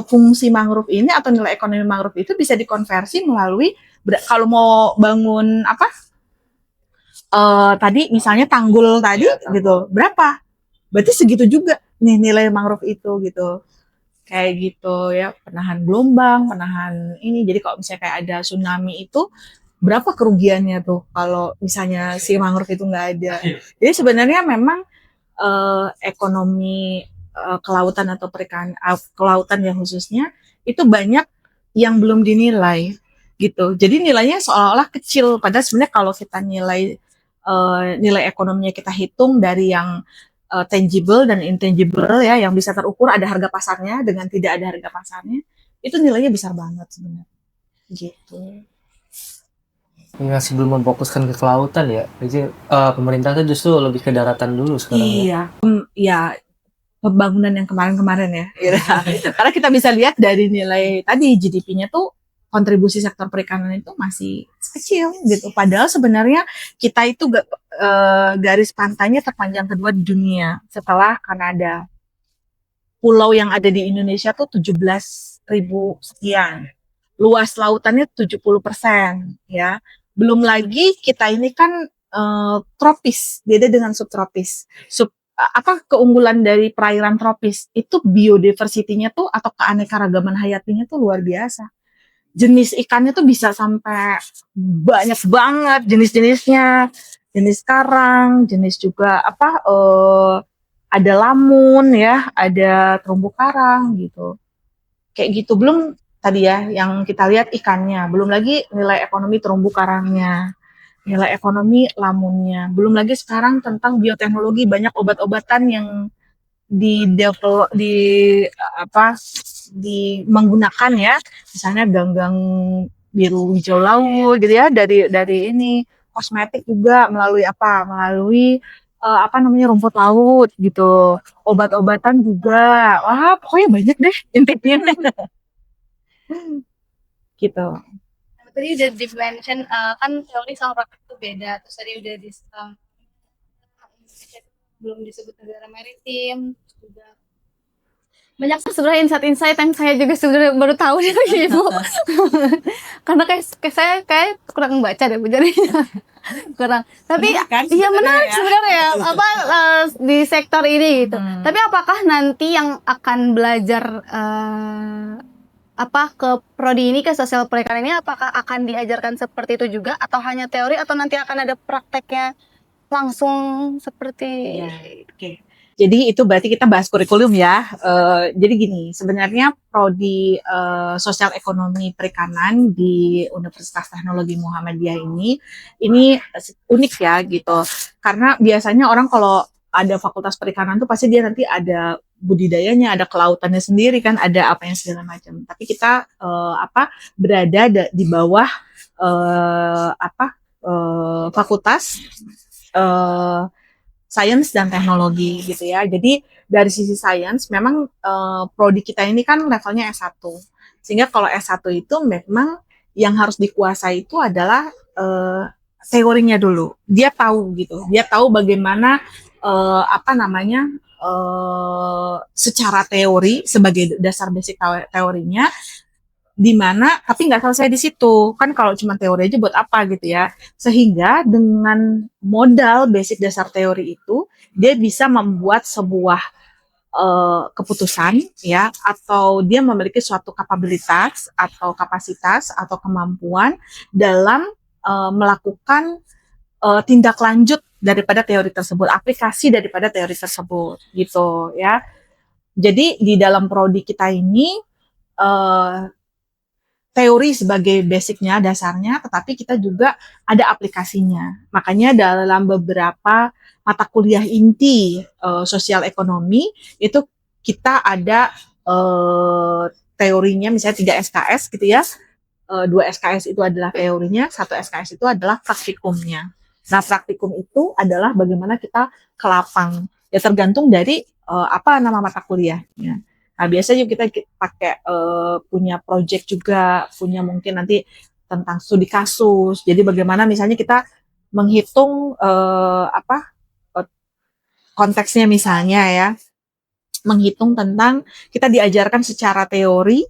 fungsi mangrove ini atau nilai ekonomi mangrove itu bisa dikonversi melalui kalau mau bangun tadi misalnya tanggul tadi gitu, berapa? Berarti segitu juga nih nilai mangrove itu gitu. Kayak gitu ya, penahan gelombang, penahan ini. Jadi kalau misalnya kayak ada tsunami itu berapa kerugiannya tuh kalau misalnya si mangrove itu nggak ada. Jadi sebenarnya memang ekonomi kelautan atau perikanan kelautan yang khususnya itu banyak yang belum dinilai gitu. Jadi nilainya seolah-olah kecil, padahal sebenarnya kalau kita nilai ekonominya kita hitung dari yang tangible dan intangible ya, yang bisa terukur, ada harga pasarnya dengan tidak ada harga pasarnya, itu nilainya besar banget sebenarnya. Gitu. Ini masih belum memfokuskan ke kelautan ya. Jadi pemerintah tuh justru lebih ke daratan dulu sekarang. Iya, ya pembangunan yang kemarin-kemarin ya. Karena kita bisa lihat dari nilai tadi GDP-nya tuh kontribusi sektor perikanan itu masih kecil gitu. Padahal sebenarnya kita itu garis pantainya terpanjang kedua di dunia setelah Kanada. Pulau yang ada di Indonesia tuh 17.000 sekian. Luas lautannya 70% ya. Belum lagi kita ini kan tropis, beda dengan subtropis. Keunggulan dari perairan tropis itu biodiversity-nya tuh atau keanekaragaman hayatinya tuh luar biasa. Jenis ikannya tuh bisa sampai banyak banget jenis-jenisnya, jenis karang, jenis juga ada lamun ya, ada terumbu karang gitu. Kayak gitu. Belum tadi ya yang kita lihat ikannya, belum lagi nilai ekonomi terumbu karangnya, nilai ekonomi lamunnya, belum lagi sekarang tentang bioteknologi, banyak obat-obatan yang menggunakan ya, misalnya ganggang biru hijau laut gitu ya, dari ini kosmetik juga melalui rumput laut gitu, obat-obatan juga, wah pokoknya banyak deh intinya gitu. Tadi udah di-mention kan teori sama praktik itu beda, terus tadi udah belum disebut negara maritim juga. Banyak sebenarnya insight-insight yang saya juga sebenarnya baru tahu nih Ibu. Karena saya kurang baca deh Bu, jadi kurang. Tapi kan, iya menarik sebenarnya di sektor ini gitu. Tapi apakah nanti yang akan belajar ke prodi ini, ke sosial perikanan ini, apakah akan diajarkan seperti itu juga atau hanya teori, atau nanti akan ada prakteknya langsung seperti Oke. Jadi itu berarti kita bahas kurikulum ya. Jadi gini, sebenarnya prodi sosial ekonomi perikanan di Universitas Teknologi Muhammadiyah ini unik ya gitu. Karena biasanya orang kalau ada fakultas perikanan tuh pasti dia nanti ada budidayanya, ada kelautannya sendiri kan, ada apa yang segala macam. Tapi kita berada di bawah fakultas eh, sains dan teknologi gitu ya. Jadi dari sisi sains memang prodi kita ini kan levelnya S1. Sehingga kalau S1 itu memang yang harus dikuasai itu adalah teorinya dulu. Dia tahu gitu. Dia tahu bagaimana secara teori sebagai dasar basic teorinya di mana, tapi nggak selesai di situ kan. Kalau cuma teori aja buat apa gitu ya. Sehingga dengan modal basic dasar teori itu dia bisa membuat sebuah keputusan ya, atau dia memiliki suatu kapabilitas atau kapasitas atau kemampuan dalam melakukan tindak lanjut daripada teori tersebut, aplikasi daripada teori tersebut gitu ya. Jadi di dalam prodi kita ini teori sebagai basicnya, dasarnya, tetapi kita juga ada aplikasinya. Makanya dalam beberapa mata kuliah inti sosial ekonomi itu kita ada teorinya, misalnya 3 SKS gitu ya. 2 SKS itu adalah teorinya, 1 SKS itu adalah praktikumnya. Nah, praktikum itu adalah bagaimana kita ke lapang. Ya tergantung dari nama mata kuliahnya. Nah, biasanya kita pakai punya project juga, punya mungkin nanti tentang studi kasus. Jadi bagaimana misalnya kita menghitung konteksnya misalnya ya, menghitung tentang, kita diajarkan secara teori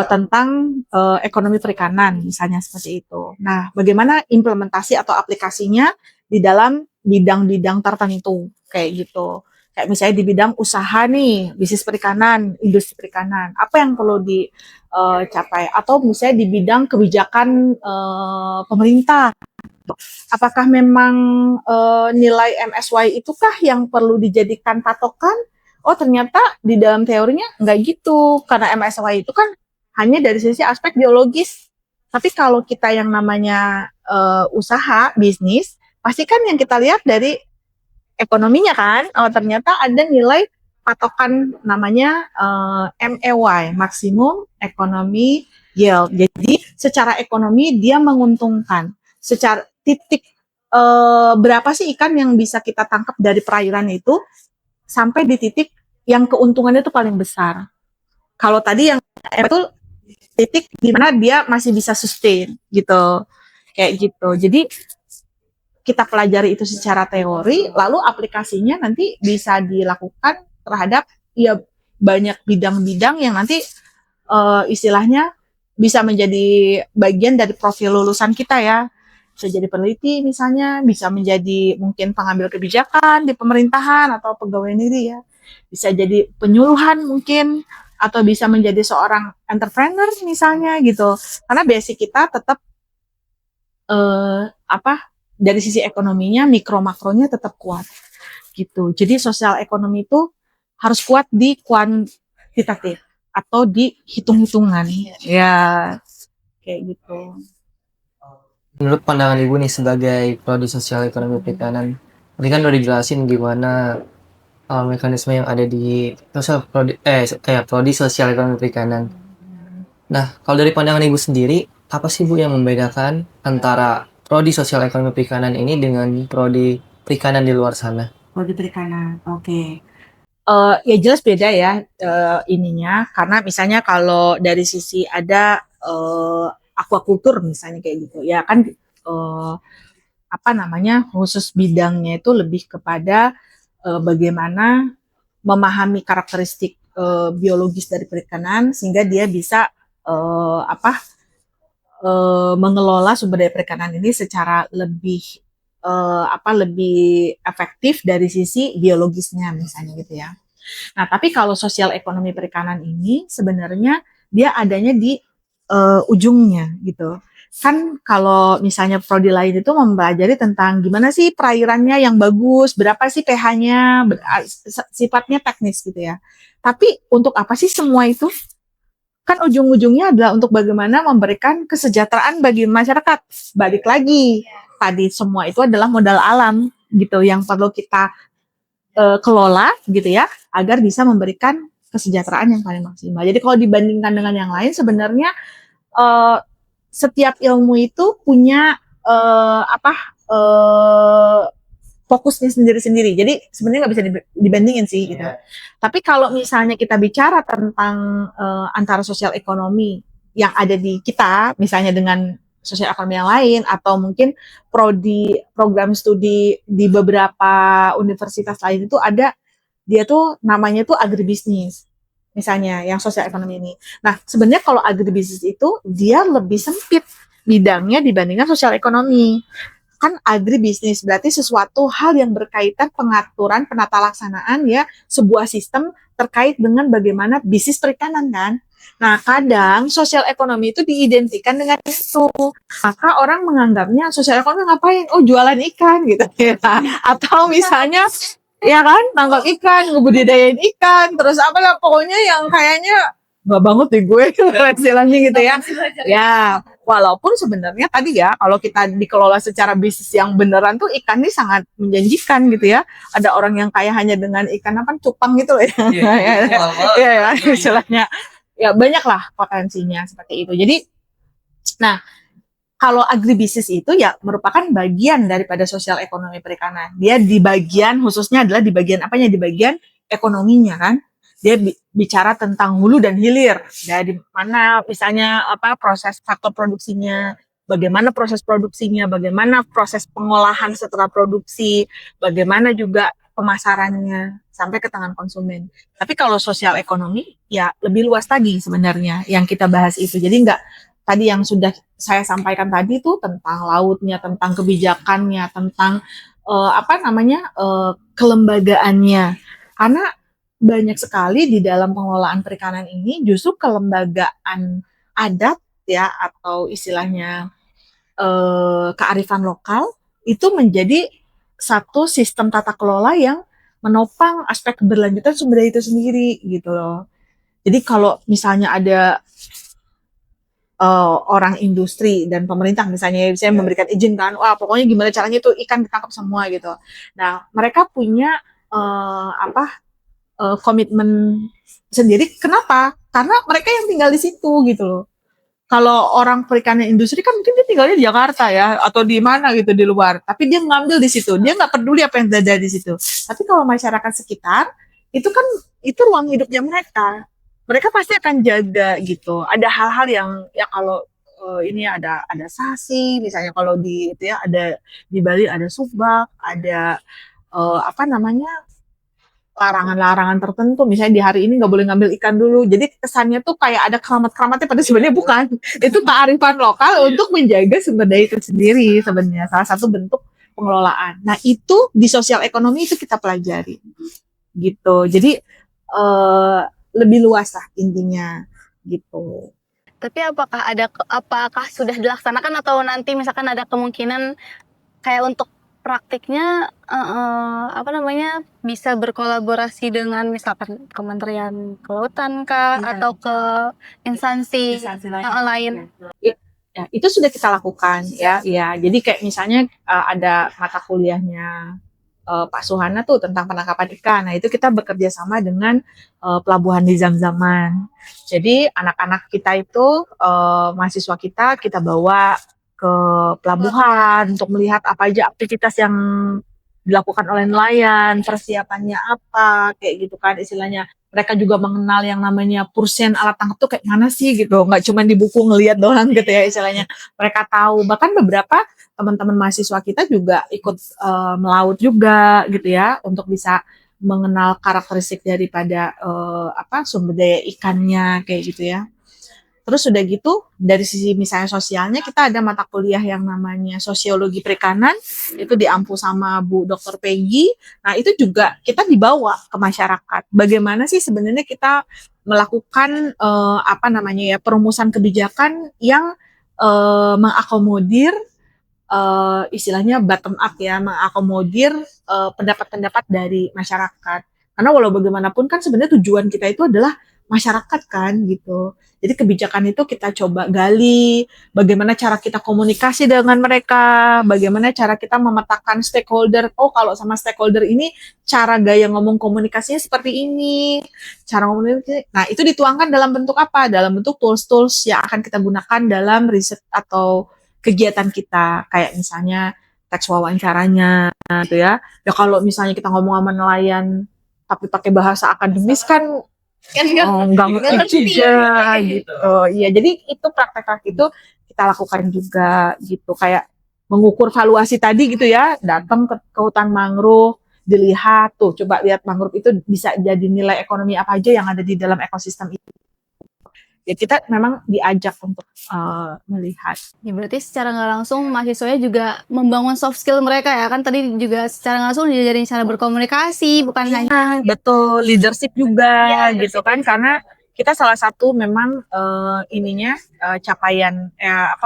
tentang ekonomi perikanan misalnya seperti itu. Nah, bagaimana implementasi atau aplikasinya di dalam bidang-bidang tertentu kayak gitu. Kayak misalnya di bidang usaha nih, bisnis perikanan, industri perikanan, apa yang perlu dicapai, atau misalnya di bidang kebijakan pemerintah. Apakah memang nilai MSY itukah yang perlu dijadikan patokan? Oh, ternyata di dalam teorinya nggak gitu, karena MSY itu kan hanya dari sisi aspek biologis. Tapi kalau kita yang namanya usaha, bisnis, pasti kan yang kita lihat dari ekonominya kan. Oh, ternyata ada nilai patokan namanya MEY, Maximum Economy Yield. Jadi secara ekonomi dia menguntungkan. Secara titik berapa sih ikan yang bisa kita tangkap dari perairan itu sampai di titik yang keuntungannya itu paling besar. Kalau tadi yang itu titik di mana dia masih bisa sustain gitu, kayak gitu. Jadi kita pelajari itu secara teori, lalu aplikasinya nanti bisa dilakukan terhadap ya banyak bidang-bidang yang nanti istilahnya bisa menjadi bagian dari profil lulusan kita ya. Bisa jadi peneliti misalnya, bisa menjadi mungkin pengambil kebijakan di pemerintahan atau pegawai negeri ya. Bisa jadi penyuluhan mungkin, atau bisa menjadi seorang entrepreneur misalnya gitu. Karena basic kita tetap dari sisi ekonominya, mikro makronya tetap kuat gitu. Jadi sosial ekonomi itu harus kuat di kuantitatif atau di hitung-hitungan ya, kayak gitu. Menurut pandangan Ibu nih sebagai prodi sosial ekonomi perikanan, tadi kan udah dijelasin gimana mekanisme yang ada di prodi sosial ekonomi perikanan. Nah, kalau dari pandangan Ibu sendiri, apa sih Bu yang membedakan antara prodi sosial ekonomi perikanan ini dengan prodi perikanan di luar sana? Prodi perikanan, oke. Ya jelas beda ya ininya, karena misalnya kalau dari sisi ada aquaculture misalnya kayak gitu ya kan, khusus bidangnya itu lebih kepada bagaimana memahami karakteristik biologis dari perikanan sehingga dia bisa mengelola sumber daya perikanan ini secara lebih lebih efektif dari sisi biologisnya misalnya gitu ya. Nah, tapi kalau sosial ekonomi perikanan ini sebenarnya dia adanya di ujungnya gitu. Kan kalau misalnya prodi lain itu mempelajari tentang gimana sih perairannya yang bagus, berapa sih pH-nya, sifatnya teknis gitu ya. Tapi untuk apa sih semua itu? Kan ujung-ujungnya adalah untuk bagaimana memberikan kesejahteraan bagi masyarakat. Balik lagi, tadi semua itu adalah modal alam gitu yang perlu kita kelola gitu ya, agar bisa memberikan kesejahteraan yang paling maksimal. Jadi kalau dibandingkan dengan yang lain sebenarnya eh, setiap ilmu itu punya eh, fokusnya sendiri-sendiri. Jadi sebenarnya nggak bisa dibandingin sih gitu. Tapi kalau misalnya kita bicara tentang antara sosial ekonomi yang ada di kita, misalnya dengan sosial ekonomi yang lain atau mungkin prodi program studi di beberapa universitas lain itu ada, dia tuh namanya tuh agribisnis. Misalnya yang sosial ekonomi ini. Nah, sebenarnya kalau agribisnis itu dia lebih sempit bidangnya dibandingkan sosial ekonomi. Kan agribisnis berarti sesuatu hal yang berkaitan pengaturan penata laksanaan ya sebuah sistem terkait dengan bagaimana bisnis perikanan kan. Nah, kadang sosial ekonomi itu diidentikan dengan itu. Maka orang menganggapnya sosial ekonomi ngapain? Oh, jualan ikan gitu ya. Atau misalnya ya kan, tangkap ikan, ngebudidayain ikan, terus apa lah pokoknya yang kayaknya nggak banget deh gue istilahnya gitu ya. Ya, walaupun sebenarnya tadi ya kalau kita dikelola secara bisnis yang beneran tuh ikan ini sangat menjanjikan gitu ya. Ada orang yang kaya hanya dengan ikan apa cupang gitu loh ya. Ya, istilahnya. Ya banyak lah potensinya seperti itu. Jadi, nah kalau agribisnis itu ya merupakan bagian daripada sosial ekonomi perikanan. Dia di bagian khususnya adalah di bagian apanya? Di bagian ekonominya kan. Dia bicara tentang hulu dan hilir. Dari mana misalnya apa proses faktor produksinya, bagaimana proses produksinya, bagaimana proses pengolahan setelah produksi, bagaimana juga pemasarannya sampai ke tangan konsumen. Tapi kalau sosial ekonomi ya lebih luas tadi sebenarnya yang kita bahas itu. Jadi enggak tadi yang sudah saya sampaikan tadi tuh tentang lautnya, tentang kebijakannya, tentang kelembagaannya. Karena banyak sekali di dalam pengelolaan perikanan ini justru kelembagaan adat ya atau istilahnya kearifan lokal itu menjadi satu sistem tata kelola yang menopang aspek keberlanjutan sumber daya itu sendiri gitu loh. Jadi kalau misalnya ada orang industri dan pemerintah misalnya saya memberikan izin kan, wah pokoknya gimana caranya itu ikan ditangkap semua gitu. Nah mereka punya komitmen sendiri. Kenapa? Karena mereka yang tinggal di situ gitu loh. Kalau orang perikanan industri kan mungkin dia tinggalnya di Jakarta ya atau di mana gitu di luar, tapi dia ngambil di situ, dia nggak peduli apa yang ada di situ. Tapi kalau masyarakat sekitar itu kan itu ruang hidupnya mereka. Mereka pasti akan jaga gitu. Ada hal-hal yang ya kalau ini ada sasi misalnya kalau di itu ya ada di Bali ada subak, ada larangan-larangan tertentu. Misalnya di hari ini nggak boleh ngambil ikan dulu. Jadi kesannya tuh kayak ada keramat-keramatnya pada sebenarnya bukan. Itu kearifan lokal untuk menjaga sumber daya itu sendiri sebenarnya. Salah satu bentuk pengelolaan. Nah itu di sosial ekonomi itu kita pelajari. Gitu. Jadi lebih luas lah intinya gitu. Tapi apakah sudah dilaksanakan atau nanti misalkan ada kemungkinan kayak untuk praktiknya bisa berkolaborasi dengan misalkan Kementerian Kelautan kah atau ke instansi lain? Ya, itu sudah kita lakukan ya. Jadi kayak misalnya ada mata kuliahnya Pak Suhana tuh tentang penangkapan ikan. Nah, itu kita bekerja sama dengan pelabuhan di Zam-Zaman. Jadi anak-anak kita itu mahasiswa kita bawa ke pelabuhan untuk melihat apa aja aktivitas yang dilakukan oleh nelayan, persiapannya apa, kayak gitu kan istilahnya. Mereka juga mengenal yang namanya pursen alat tangkap tuh kayak mana sih gitu, nggak cuma di buku ngelihat doang gitu ya istilahnya. Mereka tahu, bahkan beberapa teman-teman mahasiswa kita juga ikut melaut juga gitu ya, untuk bisa mengenal karakteristik daripada sumber daya ikannya kayak gitu ya. Terus udah gitu dari sisi misalnya sosialnya kita ada mata kuliah yang namanya sosiologi perikanan itu diampu sama Bu Dr. Peggy. Nah itu juga kita dibawa ke masyarakat. Bagaimana sih sebenarnya kita melakukan perumusan kebijakan yang mengakomodir istilahnya bottom up ya, mengakomodir pendapat-pendapat dari masyarakat. Karena walau bagaimanapun kan sebenarnya tujuan kita itu adalah masyarakat kan gitu. Jadi kebijakan itu kita coba gali, bagaimana cara kita komunikasi dengan mereka, bagaimana cara kita memetakan stakeholder. Oh, kalau sama stakeholder ini cara gaya ngomong komunikasinya seperti ini, cara ngomong. Nah, itu dituangkan dalam bentuk apa? Dalam bentuk tools-tools yang akan kita gunakan dalam riset atau kegiatan kita. Kayak misalnya teks wawancaranya, gitu ya. Ya kalau misalnya kita ngomong sama nelayan tapi pakai bahasa akademis kan enggak ngerti juga gitu. Iya, jadi itu praktek-praktek itu kita lakukan juga gitu. Kayak mengukur valuasi tadi gitu ya, datang ke hutan mangrove, dilihat tuh, coba lihat mangrove itu bisa jadi nilai ekonomi apa aja yang ada di dalam ekosistem itu. Ya kita memang diajak untuk melihat. Ya berarti secara nggak langsung mahasiswanya juga membangun soft skill mereka ya kan tadi juga secara nggak langsung diajarin cara berkomunikasi bukan hanya Betul, leadership juga gitu kan, karena kita salah satu memang capaian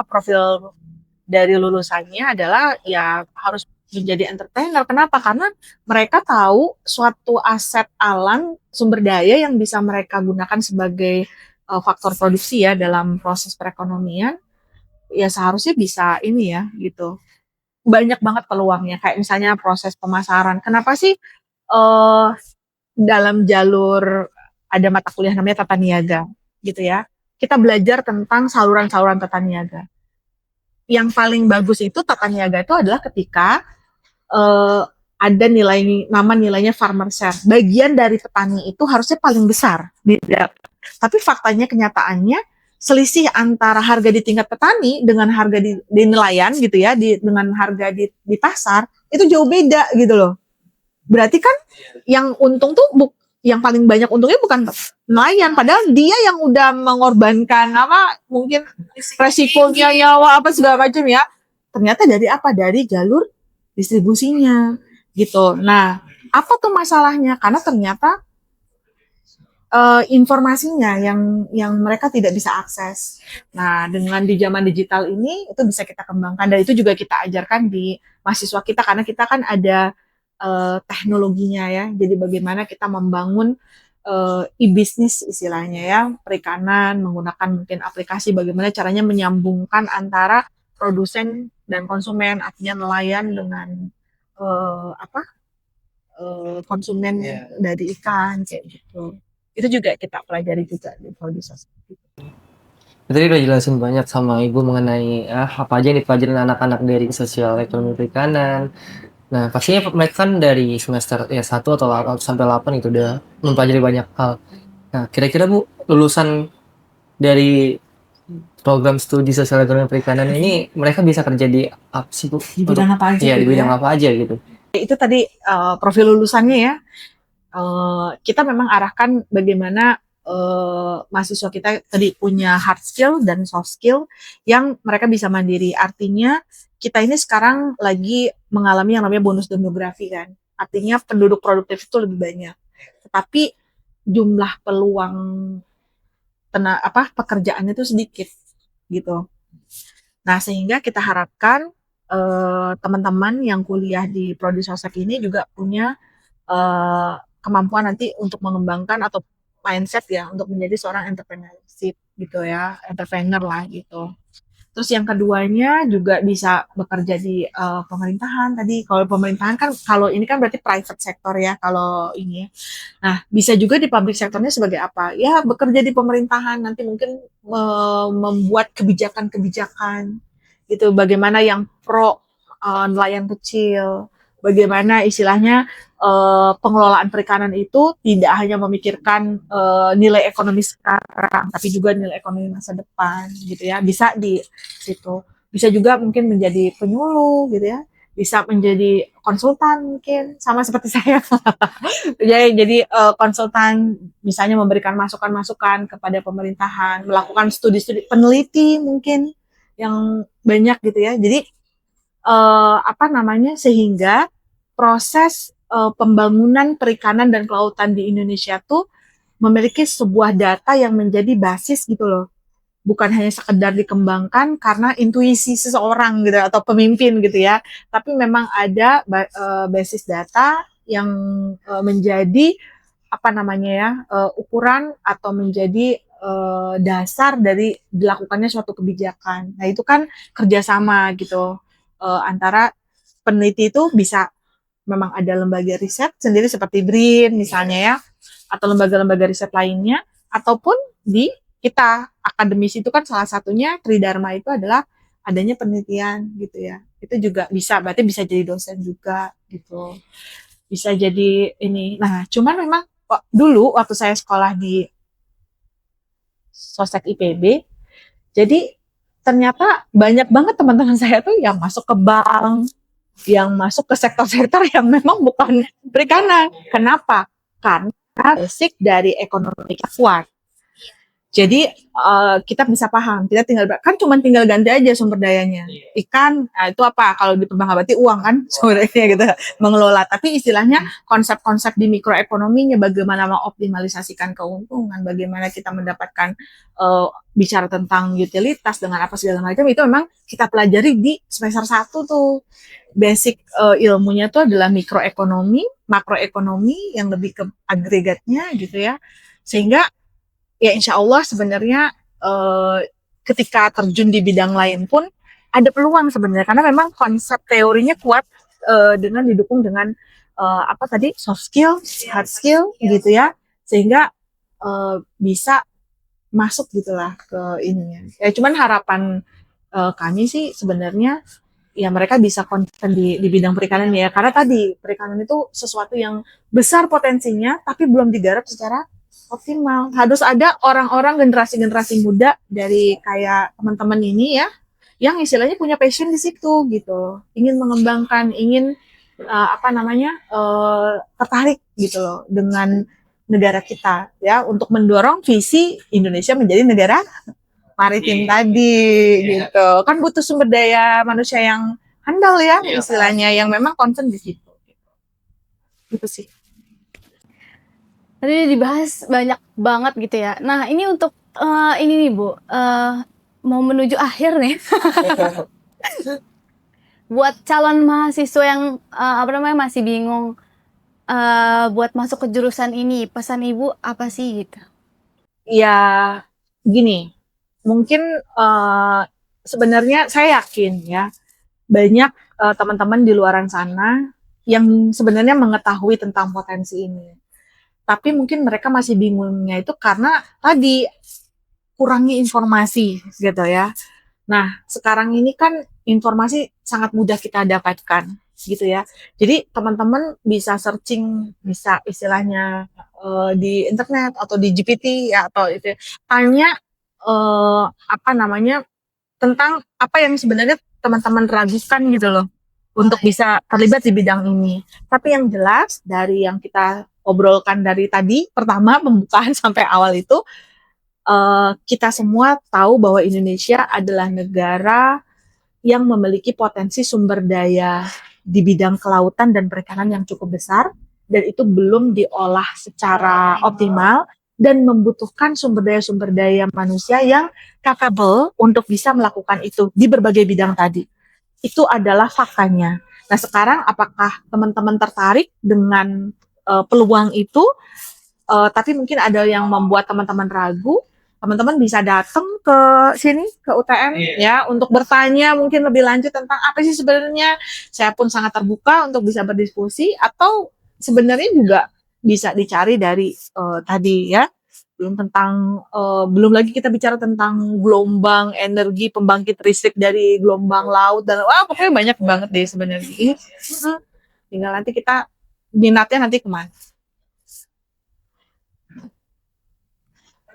profil dari lulusannya adalah ya harus menjadi entrepreneur. Kenapa? Karena mereka tahu suatu aset alam sumber daya yang bisa mereka gunakan sebagai faktor produksi ya dalam proses perekonomian, ya seharusnya bisa ini ya gitu. Banyak banget peluangnya, kayak misalnya proses pemasaran. Kenapa sih dalam jalur ada mata kuliah namanya tata niaga gitu ya. Kita belajar tentang saluran-saluran tata niaga. Yang paling bagus itu tata niaga itu adalah ketika ada nilainya farmer share. Bagian dari petani itu harusnya paling besar. Tapi faktanya kenyataannya selisih antara harga di tingkat petani dengan harga di nelayan gitu ya, dengan harga di pasar itu jauh beda gitu loh. Berarti kan yang untung tuh yang paling banyak untungnya bukan nelayan, padahal dia yang udah mengorbankan mungkin resikonya nyawa apa segala macam ya. Ternyata dari apa? Dari jalur distribusinya gitu. Nah, apa tuh masalahnya? Karena ternyata informasinya yang mereka tidak bisa akses. Nah, dengan di zaman digital ini itu bisa kita kembangkan dan itu juga kita ajarkan di mahasiswa kita karena kita kan ada teknologinya ya. Jadi bagaimana kita membangun e-bisnis istilahnya ya, perikanan menggunakan mungkin aplikasi, bagaimana caranya menyambungkan antara produsen dan konsumen, artinya nelayan dengan konsumen dari ikan kayak gitu. Itu juga kita pelajari juga di produksi. Tadi udah jelasin banyak sama Ibu mengenai apa aja yang dipelajarin anak-anak dari sosial ekonomi perikanan. Nah, pastinya mereka kan dari semester 1 atau sampai 8 itu udah mempelajari banyak hal. Nah, kira-kira Bu, lulusan dari program studi sosial ekonomi perikanan ini mereka bisa kerja di apa sih Bu? Di bidang apa aja? Iya, di gitu bidang ya. apa aja gitu. Itu tadi profil lulusannya ya. Kita memang arahkan bagaimana mahasiswa kita tadi punya hard skill dan soft skill yang mereka bisa mandiri. Artinya kita ini sekarang lagi mengalami yang namanya bonus demografi kan. Artinya penduduk produktif itu lebih banyak. Tetapi jumlah peluang pekerjaannya itu sedikit gitu. Nah, sehingga kita harapkan teman-teman yang kuliah di prodi sostek ini juga punya kemampuan nanti untuk mengembangkan atau mindset ya untuk menjadi seorang entrepreneurship gitu ya, entrepreneur lah gitu. Terus yang keduanya juga bisa bekerja di pemerintahan tadi. Kalau pemerintahan kan, kalau ini kan berarti private sector ya kalau ini. Nah, bisa juga di public sectornya sebagai apa? Ya bekerja di pemerintahan nanti mungkin membuat kebijakan-kebijakan gitu. Bagaimana yang pro nelayan kecil, bagaimana istilahnya pengelolaan perikanan itu tidak hanya memikirkan nilai ekonomi sekarang, tapi juga nilai ekonomi masa depan, gitu ya. Bisa di situ. Bisa juga mungkin menjadi penyuluh, gitu ya. Bisa menjadi konsultan mungkin, sama seperti saya. Jadi konsultan, misalnya memberikan masukan-masukan kepada pemerintahan, melakukan studi-studi peneliti mungkin yang banyak gitu ya. Jadi sehingga proses pembangunan perikanan dan kelautan di Indonesia tuh memiliki sebuah data yang menjadi basis gitu loh. Bukan hanya sekedar dikembangkan karena intuisi seseorang gitu atau pemimpin gitu ya, tapi memang ada basis data yang menjadi apa namanya ya, ukuran atau menjadi dasar dari dilakukannya suatu kebijakan. Nah itu kan kerjasama gitu antara peneliti itu bisa memang ada lembaga riset sendiri seperti BRIN misalnya ya, atau lembaga-lembaga riset lainnya, ataupun di kita akademisi itu kan salah satunya Tridharma itu adalah adanya penelitian gitu ya. Itu juga bisa, berarti bisa jadi dosen juga gitu. Bisa jadi ini. Nah, cuman memang dulu waktu saya sekolah di Sostek IPB, jadi ternyata banyak banget teman-teman saya tuh yang masuk ke bank, yang masuk ke sektor-sektor yang memang bukan perikanan. Kenapa? Karena basic dari ekonomi kita kuat. Jadi kita bisa paham, kita tinggal kan cuma tinggal ganti aja sumber dayanya. Ikan, nah itu apa? Kalau di perbankan berarti uang kan sumbernya gitu mengelola. Tapi istilahnya konsep-konsep di mikroekonominya bagaimana mengoptimalisasikan keuntungan, bagaimana kita mendapatkan bicara tentang utilitas dengan apa segala macam itu memang kita pelajari di semester 1 tuh. Basic ilmunya tuh adalah mikroekonomi, makroekonomi yang lebih ke agregatnya gitu ya. Sehingga ya insya Allah sebenarnya ketika terjun di bidang lain pun ada peluang sebenarnya karena memang konsep teorinya kuat dengan didukung dengan apa tadi soft skill, hard skill gitu ya sehingga bisa masuk gitulah ke ininya. Ya cuman harapan kami sih sebenarnya ya mereka bisa konsen di bidang perikanan ya karena tadi perikanan itu sesuatu yang besar potensinya tapi belum digarap secara optimal. Harus ada orang-orang generasi-generasi muda dari kayak teman-teman ini ya, yang istilahnya punya passion di situ gitu, ingin mengembangkan, ingin apa namanya tertarik gitu loh dengan negara kita ya, untuk mendorong visi Indonesia menjadi negara maritim tadi gitu. Kan butuh sumber daya manusia yang handal ya istilahnya, yang memang concern di situ. Gitu sih. Tadi dibahas banyak banget gitu ya. Nah ini untuk ini nih Bu, mau menuju akhir nih. Buat calon mahasiswa yang apa namanya masih bingung buat masuk ke jurusan ini, pesan Ibu apa sih gitu? Ya gini, mungkin sebenarnya saya yakin ya banyak teman-teman di luaran sana yang sebenarnya mengetahui tentang potensi ini. Tapi mungkin mereka masih bingungnya itu karena tadi kurangnya informasi gitu ya. Nah, sekarang ini kan informasi sangat mudah kita dapatkan gitu ya. Jadi teman-teman bisa searching, bisa istilahnya di internet atau di GPT ya atau itu tanya apa namanya tentang apa yang sebenarnya teman-teman ragukan gitu loh untuk bisa terlibat di bidang ini. Tapi yang jelas dari yang kita obrolkan dari tadi, pertama pembukaan sampai awal itu, kita semua tahu bahwa Indonesia adalah negara yang memiliki potensi sumber daya di bidang kelautan dan perikanan yang cukup besar, dan itu belum diolah secara optimal, dan membutuhkan sumber daya manusia yang capable untuk bisa melakukan itu di berbagai bidang tadi. Itu adalah faktanya. Nah sekarang apakah teman-teman tertarik dengan peluang itu, tapi mungkin ada yang membuat teman-teman ragu, teman-teman bisa datang ke sini, ke UTM ya, untuk bertanya mungkin lebih lanjut tentang apa sih sebenarnya. Saya pun sangat terbuka untuk bisa berdiskusi, atau sebenarnya juga bisa dicari dari tadi ya, belum lagi kita bicara tentang gelombang energi pembangkit listrik dari gelombang laut, dan wah pokoknya banyak banget deh sebenarnya. Tinggal nanti kita minatnya nanti kemana.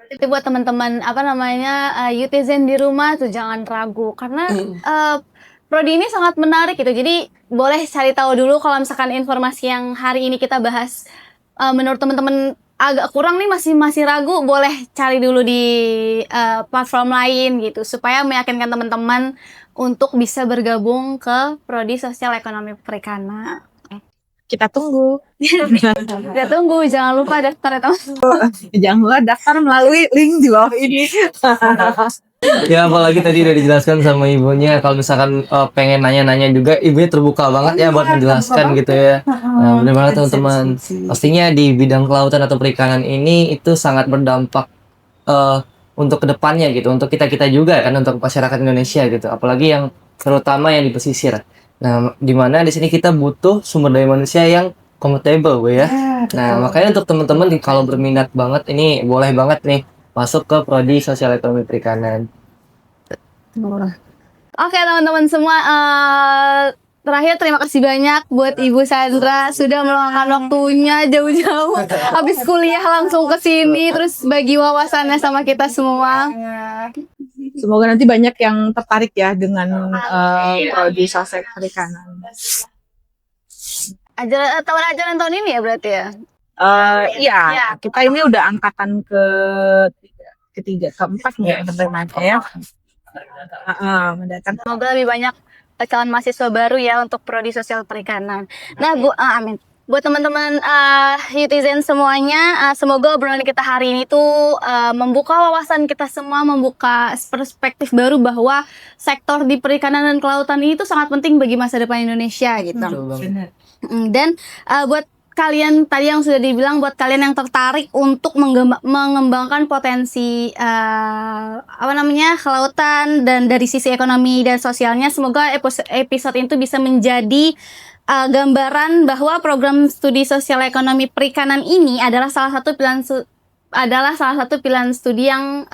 Itu buat teman-teman apa namanya Utizen di rumah tuh jangan ragu karena prodi ini sangat menarik gitu. Jadi boleh cari tahu dulu kalau misalkan informasi yang hari ini kita bahas menurut teman-teman agak kurang nih, masih ragu, boleh cari dulu di platform lain gitu supaya meyakinkan teman-teman untuk bisa bergabung ke prodi sosial ekonomi perikanan. Kita tunggu. Kita tunggu, jangan lupa daftar ya teman. Jangan lupa daftar melalui link di bawah ini. Ya apalagi tadi udah dijelaskan sama ibunya kalau misalkan pengen nanya-nanya juga ibunya terbuka banget ya buat menjelaskan gitu ya. Nah, benar banget teman-teman. Pastinya di bidang kelautan atau perikanan ini itu sangat berdampak untuk kedepannya gitu, untuk kita-kita juga kan, untuk masyarakat Indonesia gitu. Apalagi yang terutama yang di pesisir. Nah, di mana di sini kita butuh sumber daya manusia yang kompatibel, Bu ya. Nah, makanya untuk teman-teman kalau berminat banget ini boleh banget nih masuk ke prodi sosial ekonomi perikanan. Oke teman-teman semua, terakhir terima kasih banyak buat Ibu Sandra sudah meluangkan waktunya jauh-jauh habis kuliah langsung ke sini terus bagi wawasannya sama kita semua. Semoga nanti banyak yang tertarik ya dengan prodi sosial perikanan. Ajaran tahun ini ya berarti ya. Iya, kita ini udah angkatan ketiga, keempat mungkin teman-teman ya. Mendatang. Semoga lebih banyak calon mahasiswa baru ya untuk prodi sosial perikanan. Nah, amin. Buat teman-teman netizen semuanya, semoga obrolan kita hari ini tuh membuka wawasan kita semua, membuka perspektif baru bahwa sektor di perikanan dan kelautan ini tuh sangat penting bagi masa depan Indonesia gitu. Dan buat kalian tadi yang sudah dibilang, buat kalian yang tertarik untuk mengembangkan potensi kelautan dan dari sisi ekonomi dan sosialnya, semoga episode itu bisa menjadi gambaran bahwa program studi sosial ekonomi perikanan ini adalah salah satu pilihan studi yang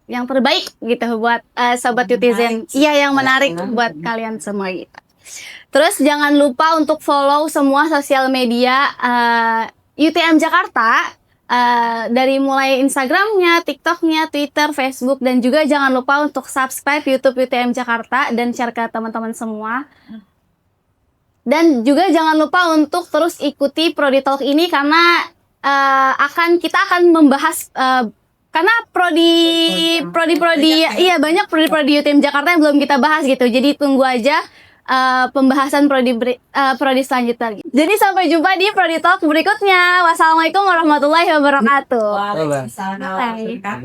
yang terbaik gitu buat sobat Utizen. Iya, yang menarik buat kalian semua gitu. Terus jangan lupa untuk follow semua sosial media UTM Jakarta, dari mulai Instagramnya, TikToknya, Twitter, Facebook, dan juga jangan lupa untuk subscribe YouTube UTM Jakarta dan share ke teman-teman semua. Dan juga jangan lupa untuk terus ikuti Prodi Talk ini karena kita akan membahas karena prodi iya banyak prodi UTM Jakarta yang belum kita bahas gitu. Jadi tunggu aja pembahasan prodi selanjutnya. Jadi sampai jumpa di Prodi Talk berikutnya. Wassalamualaikum warahmatullahi wabarakatuh. Bye-bye. Bye.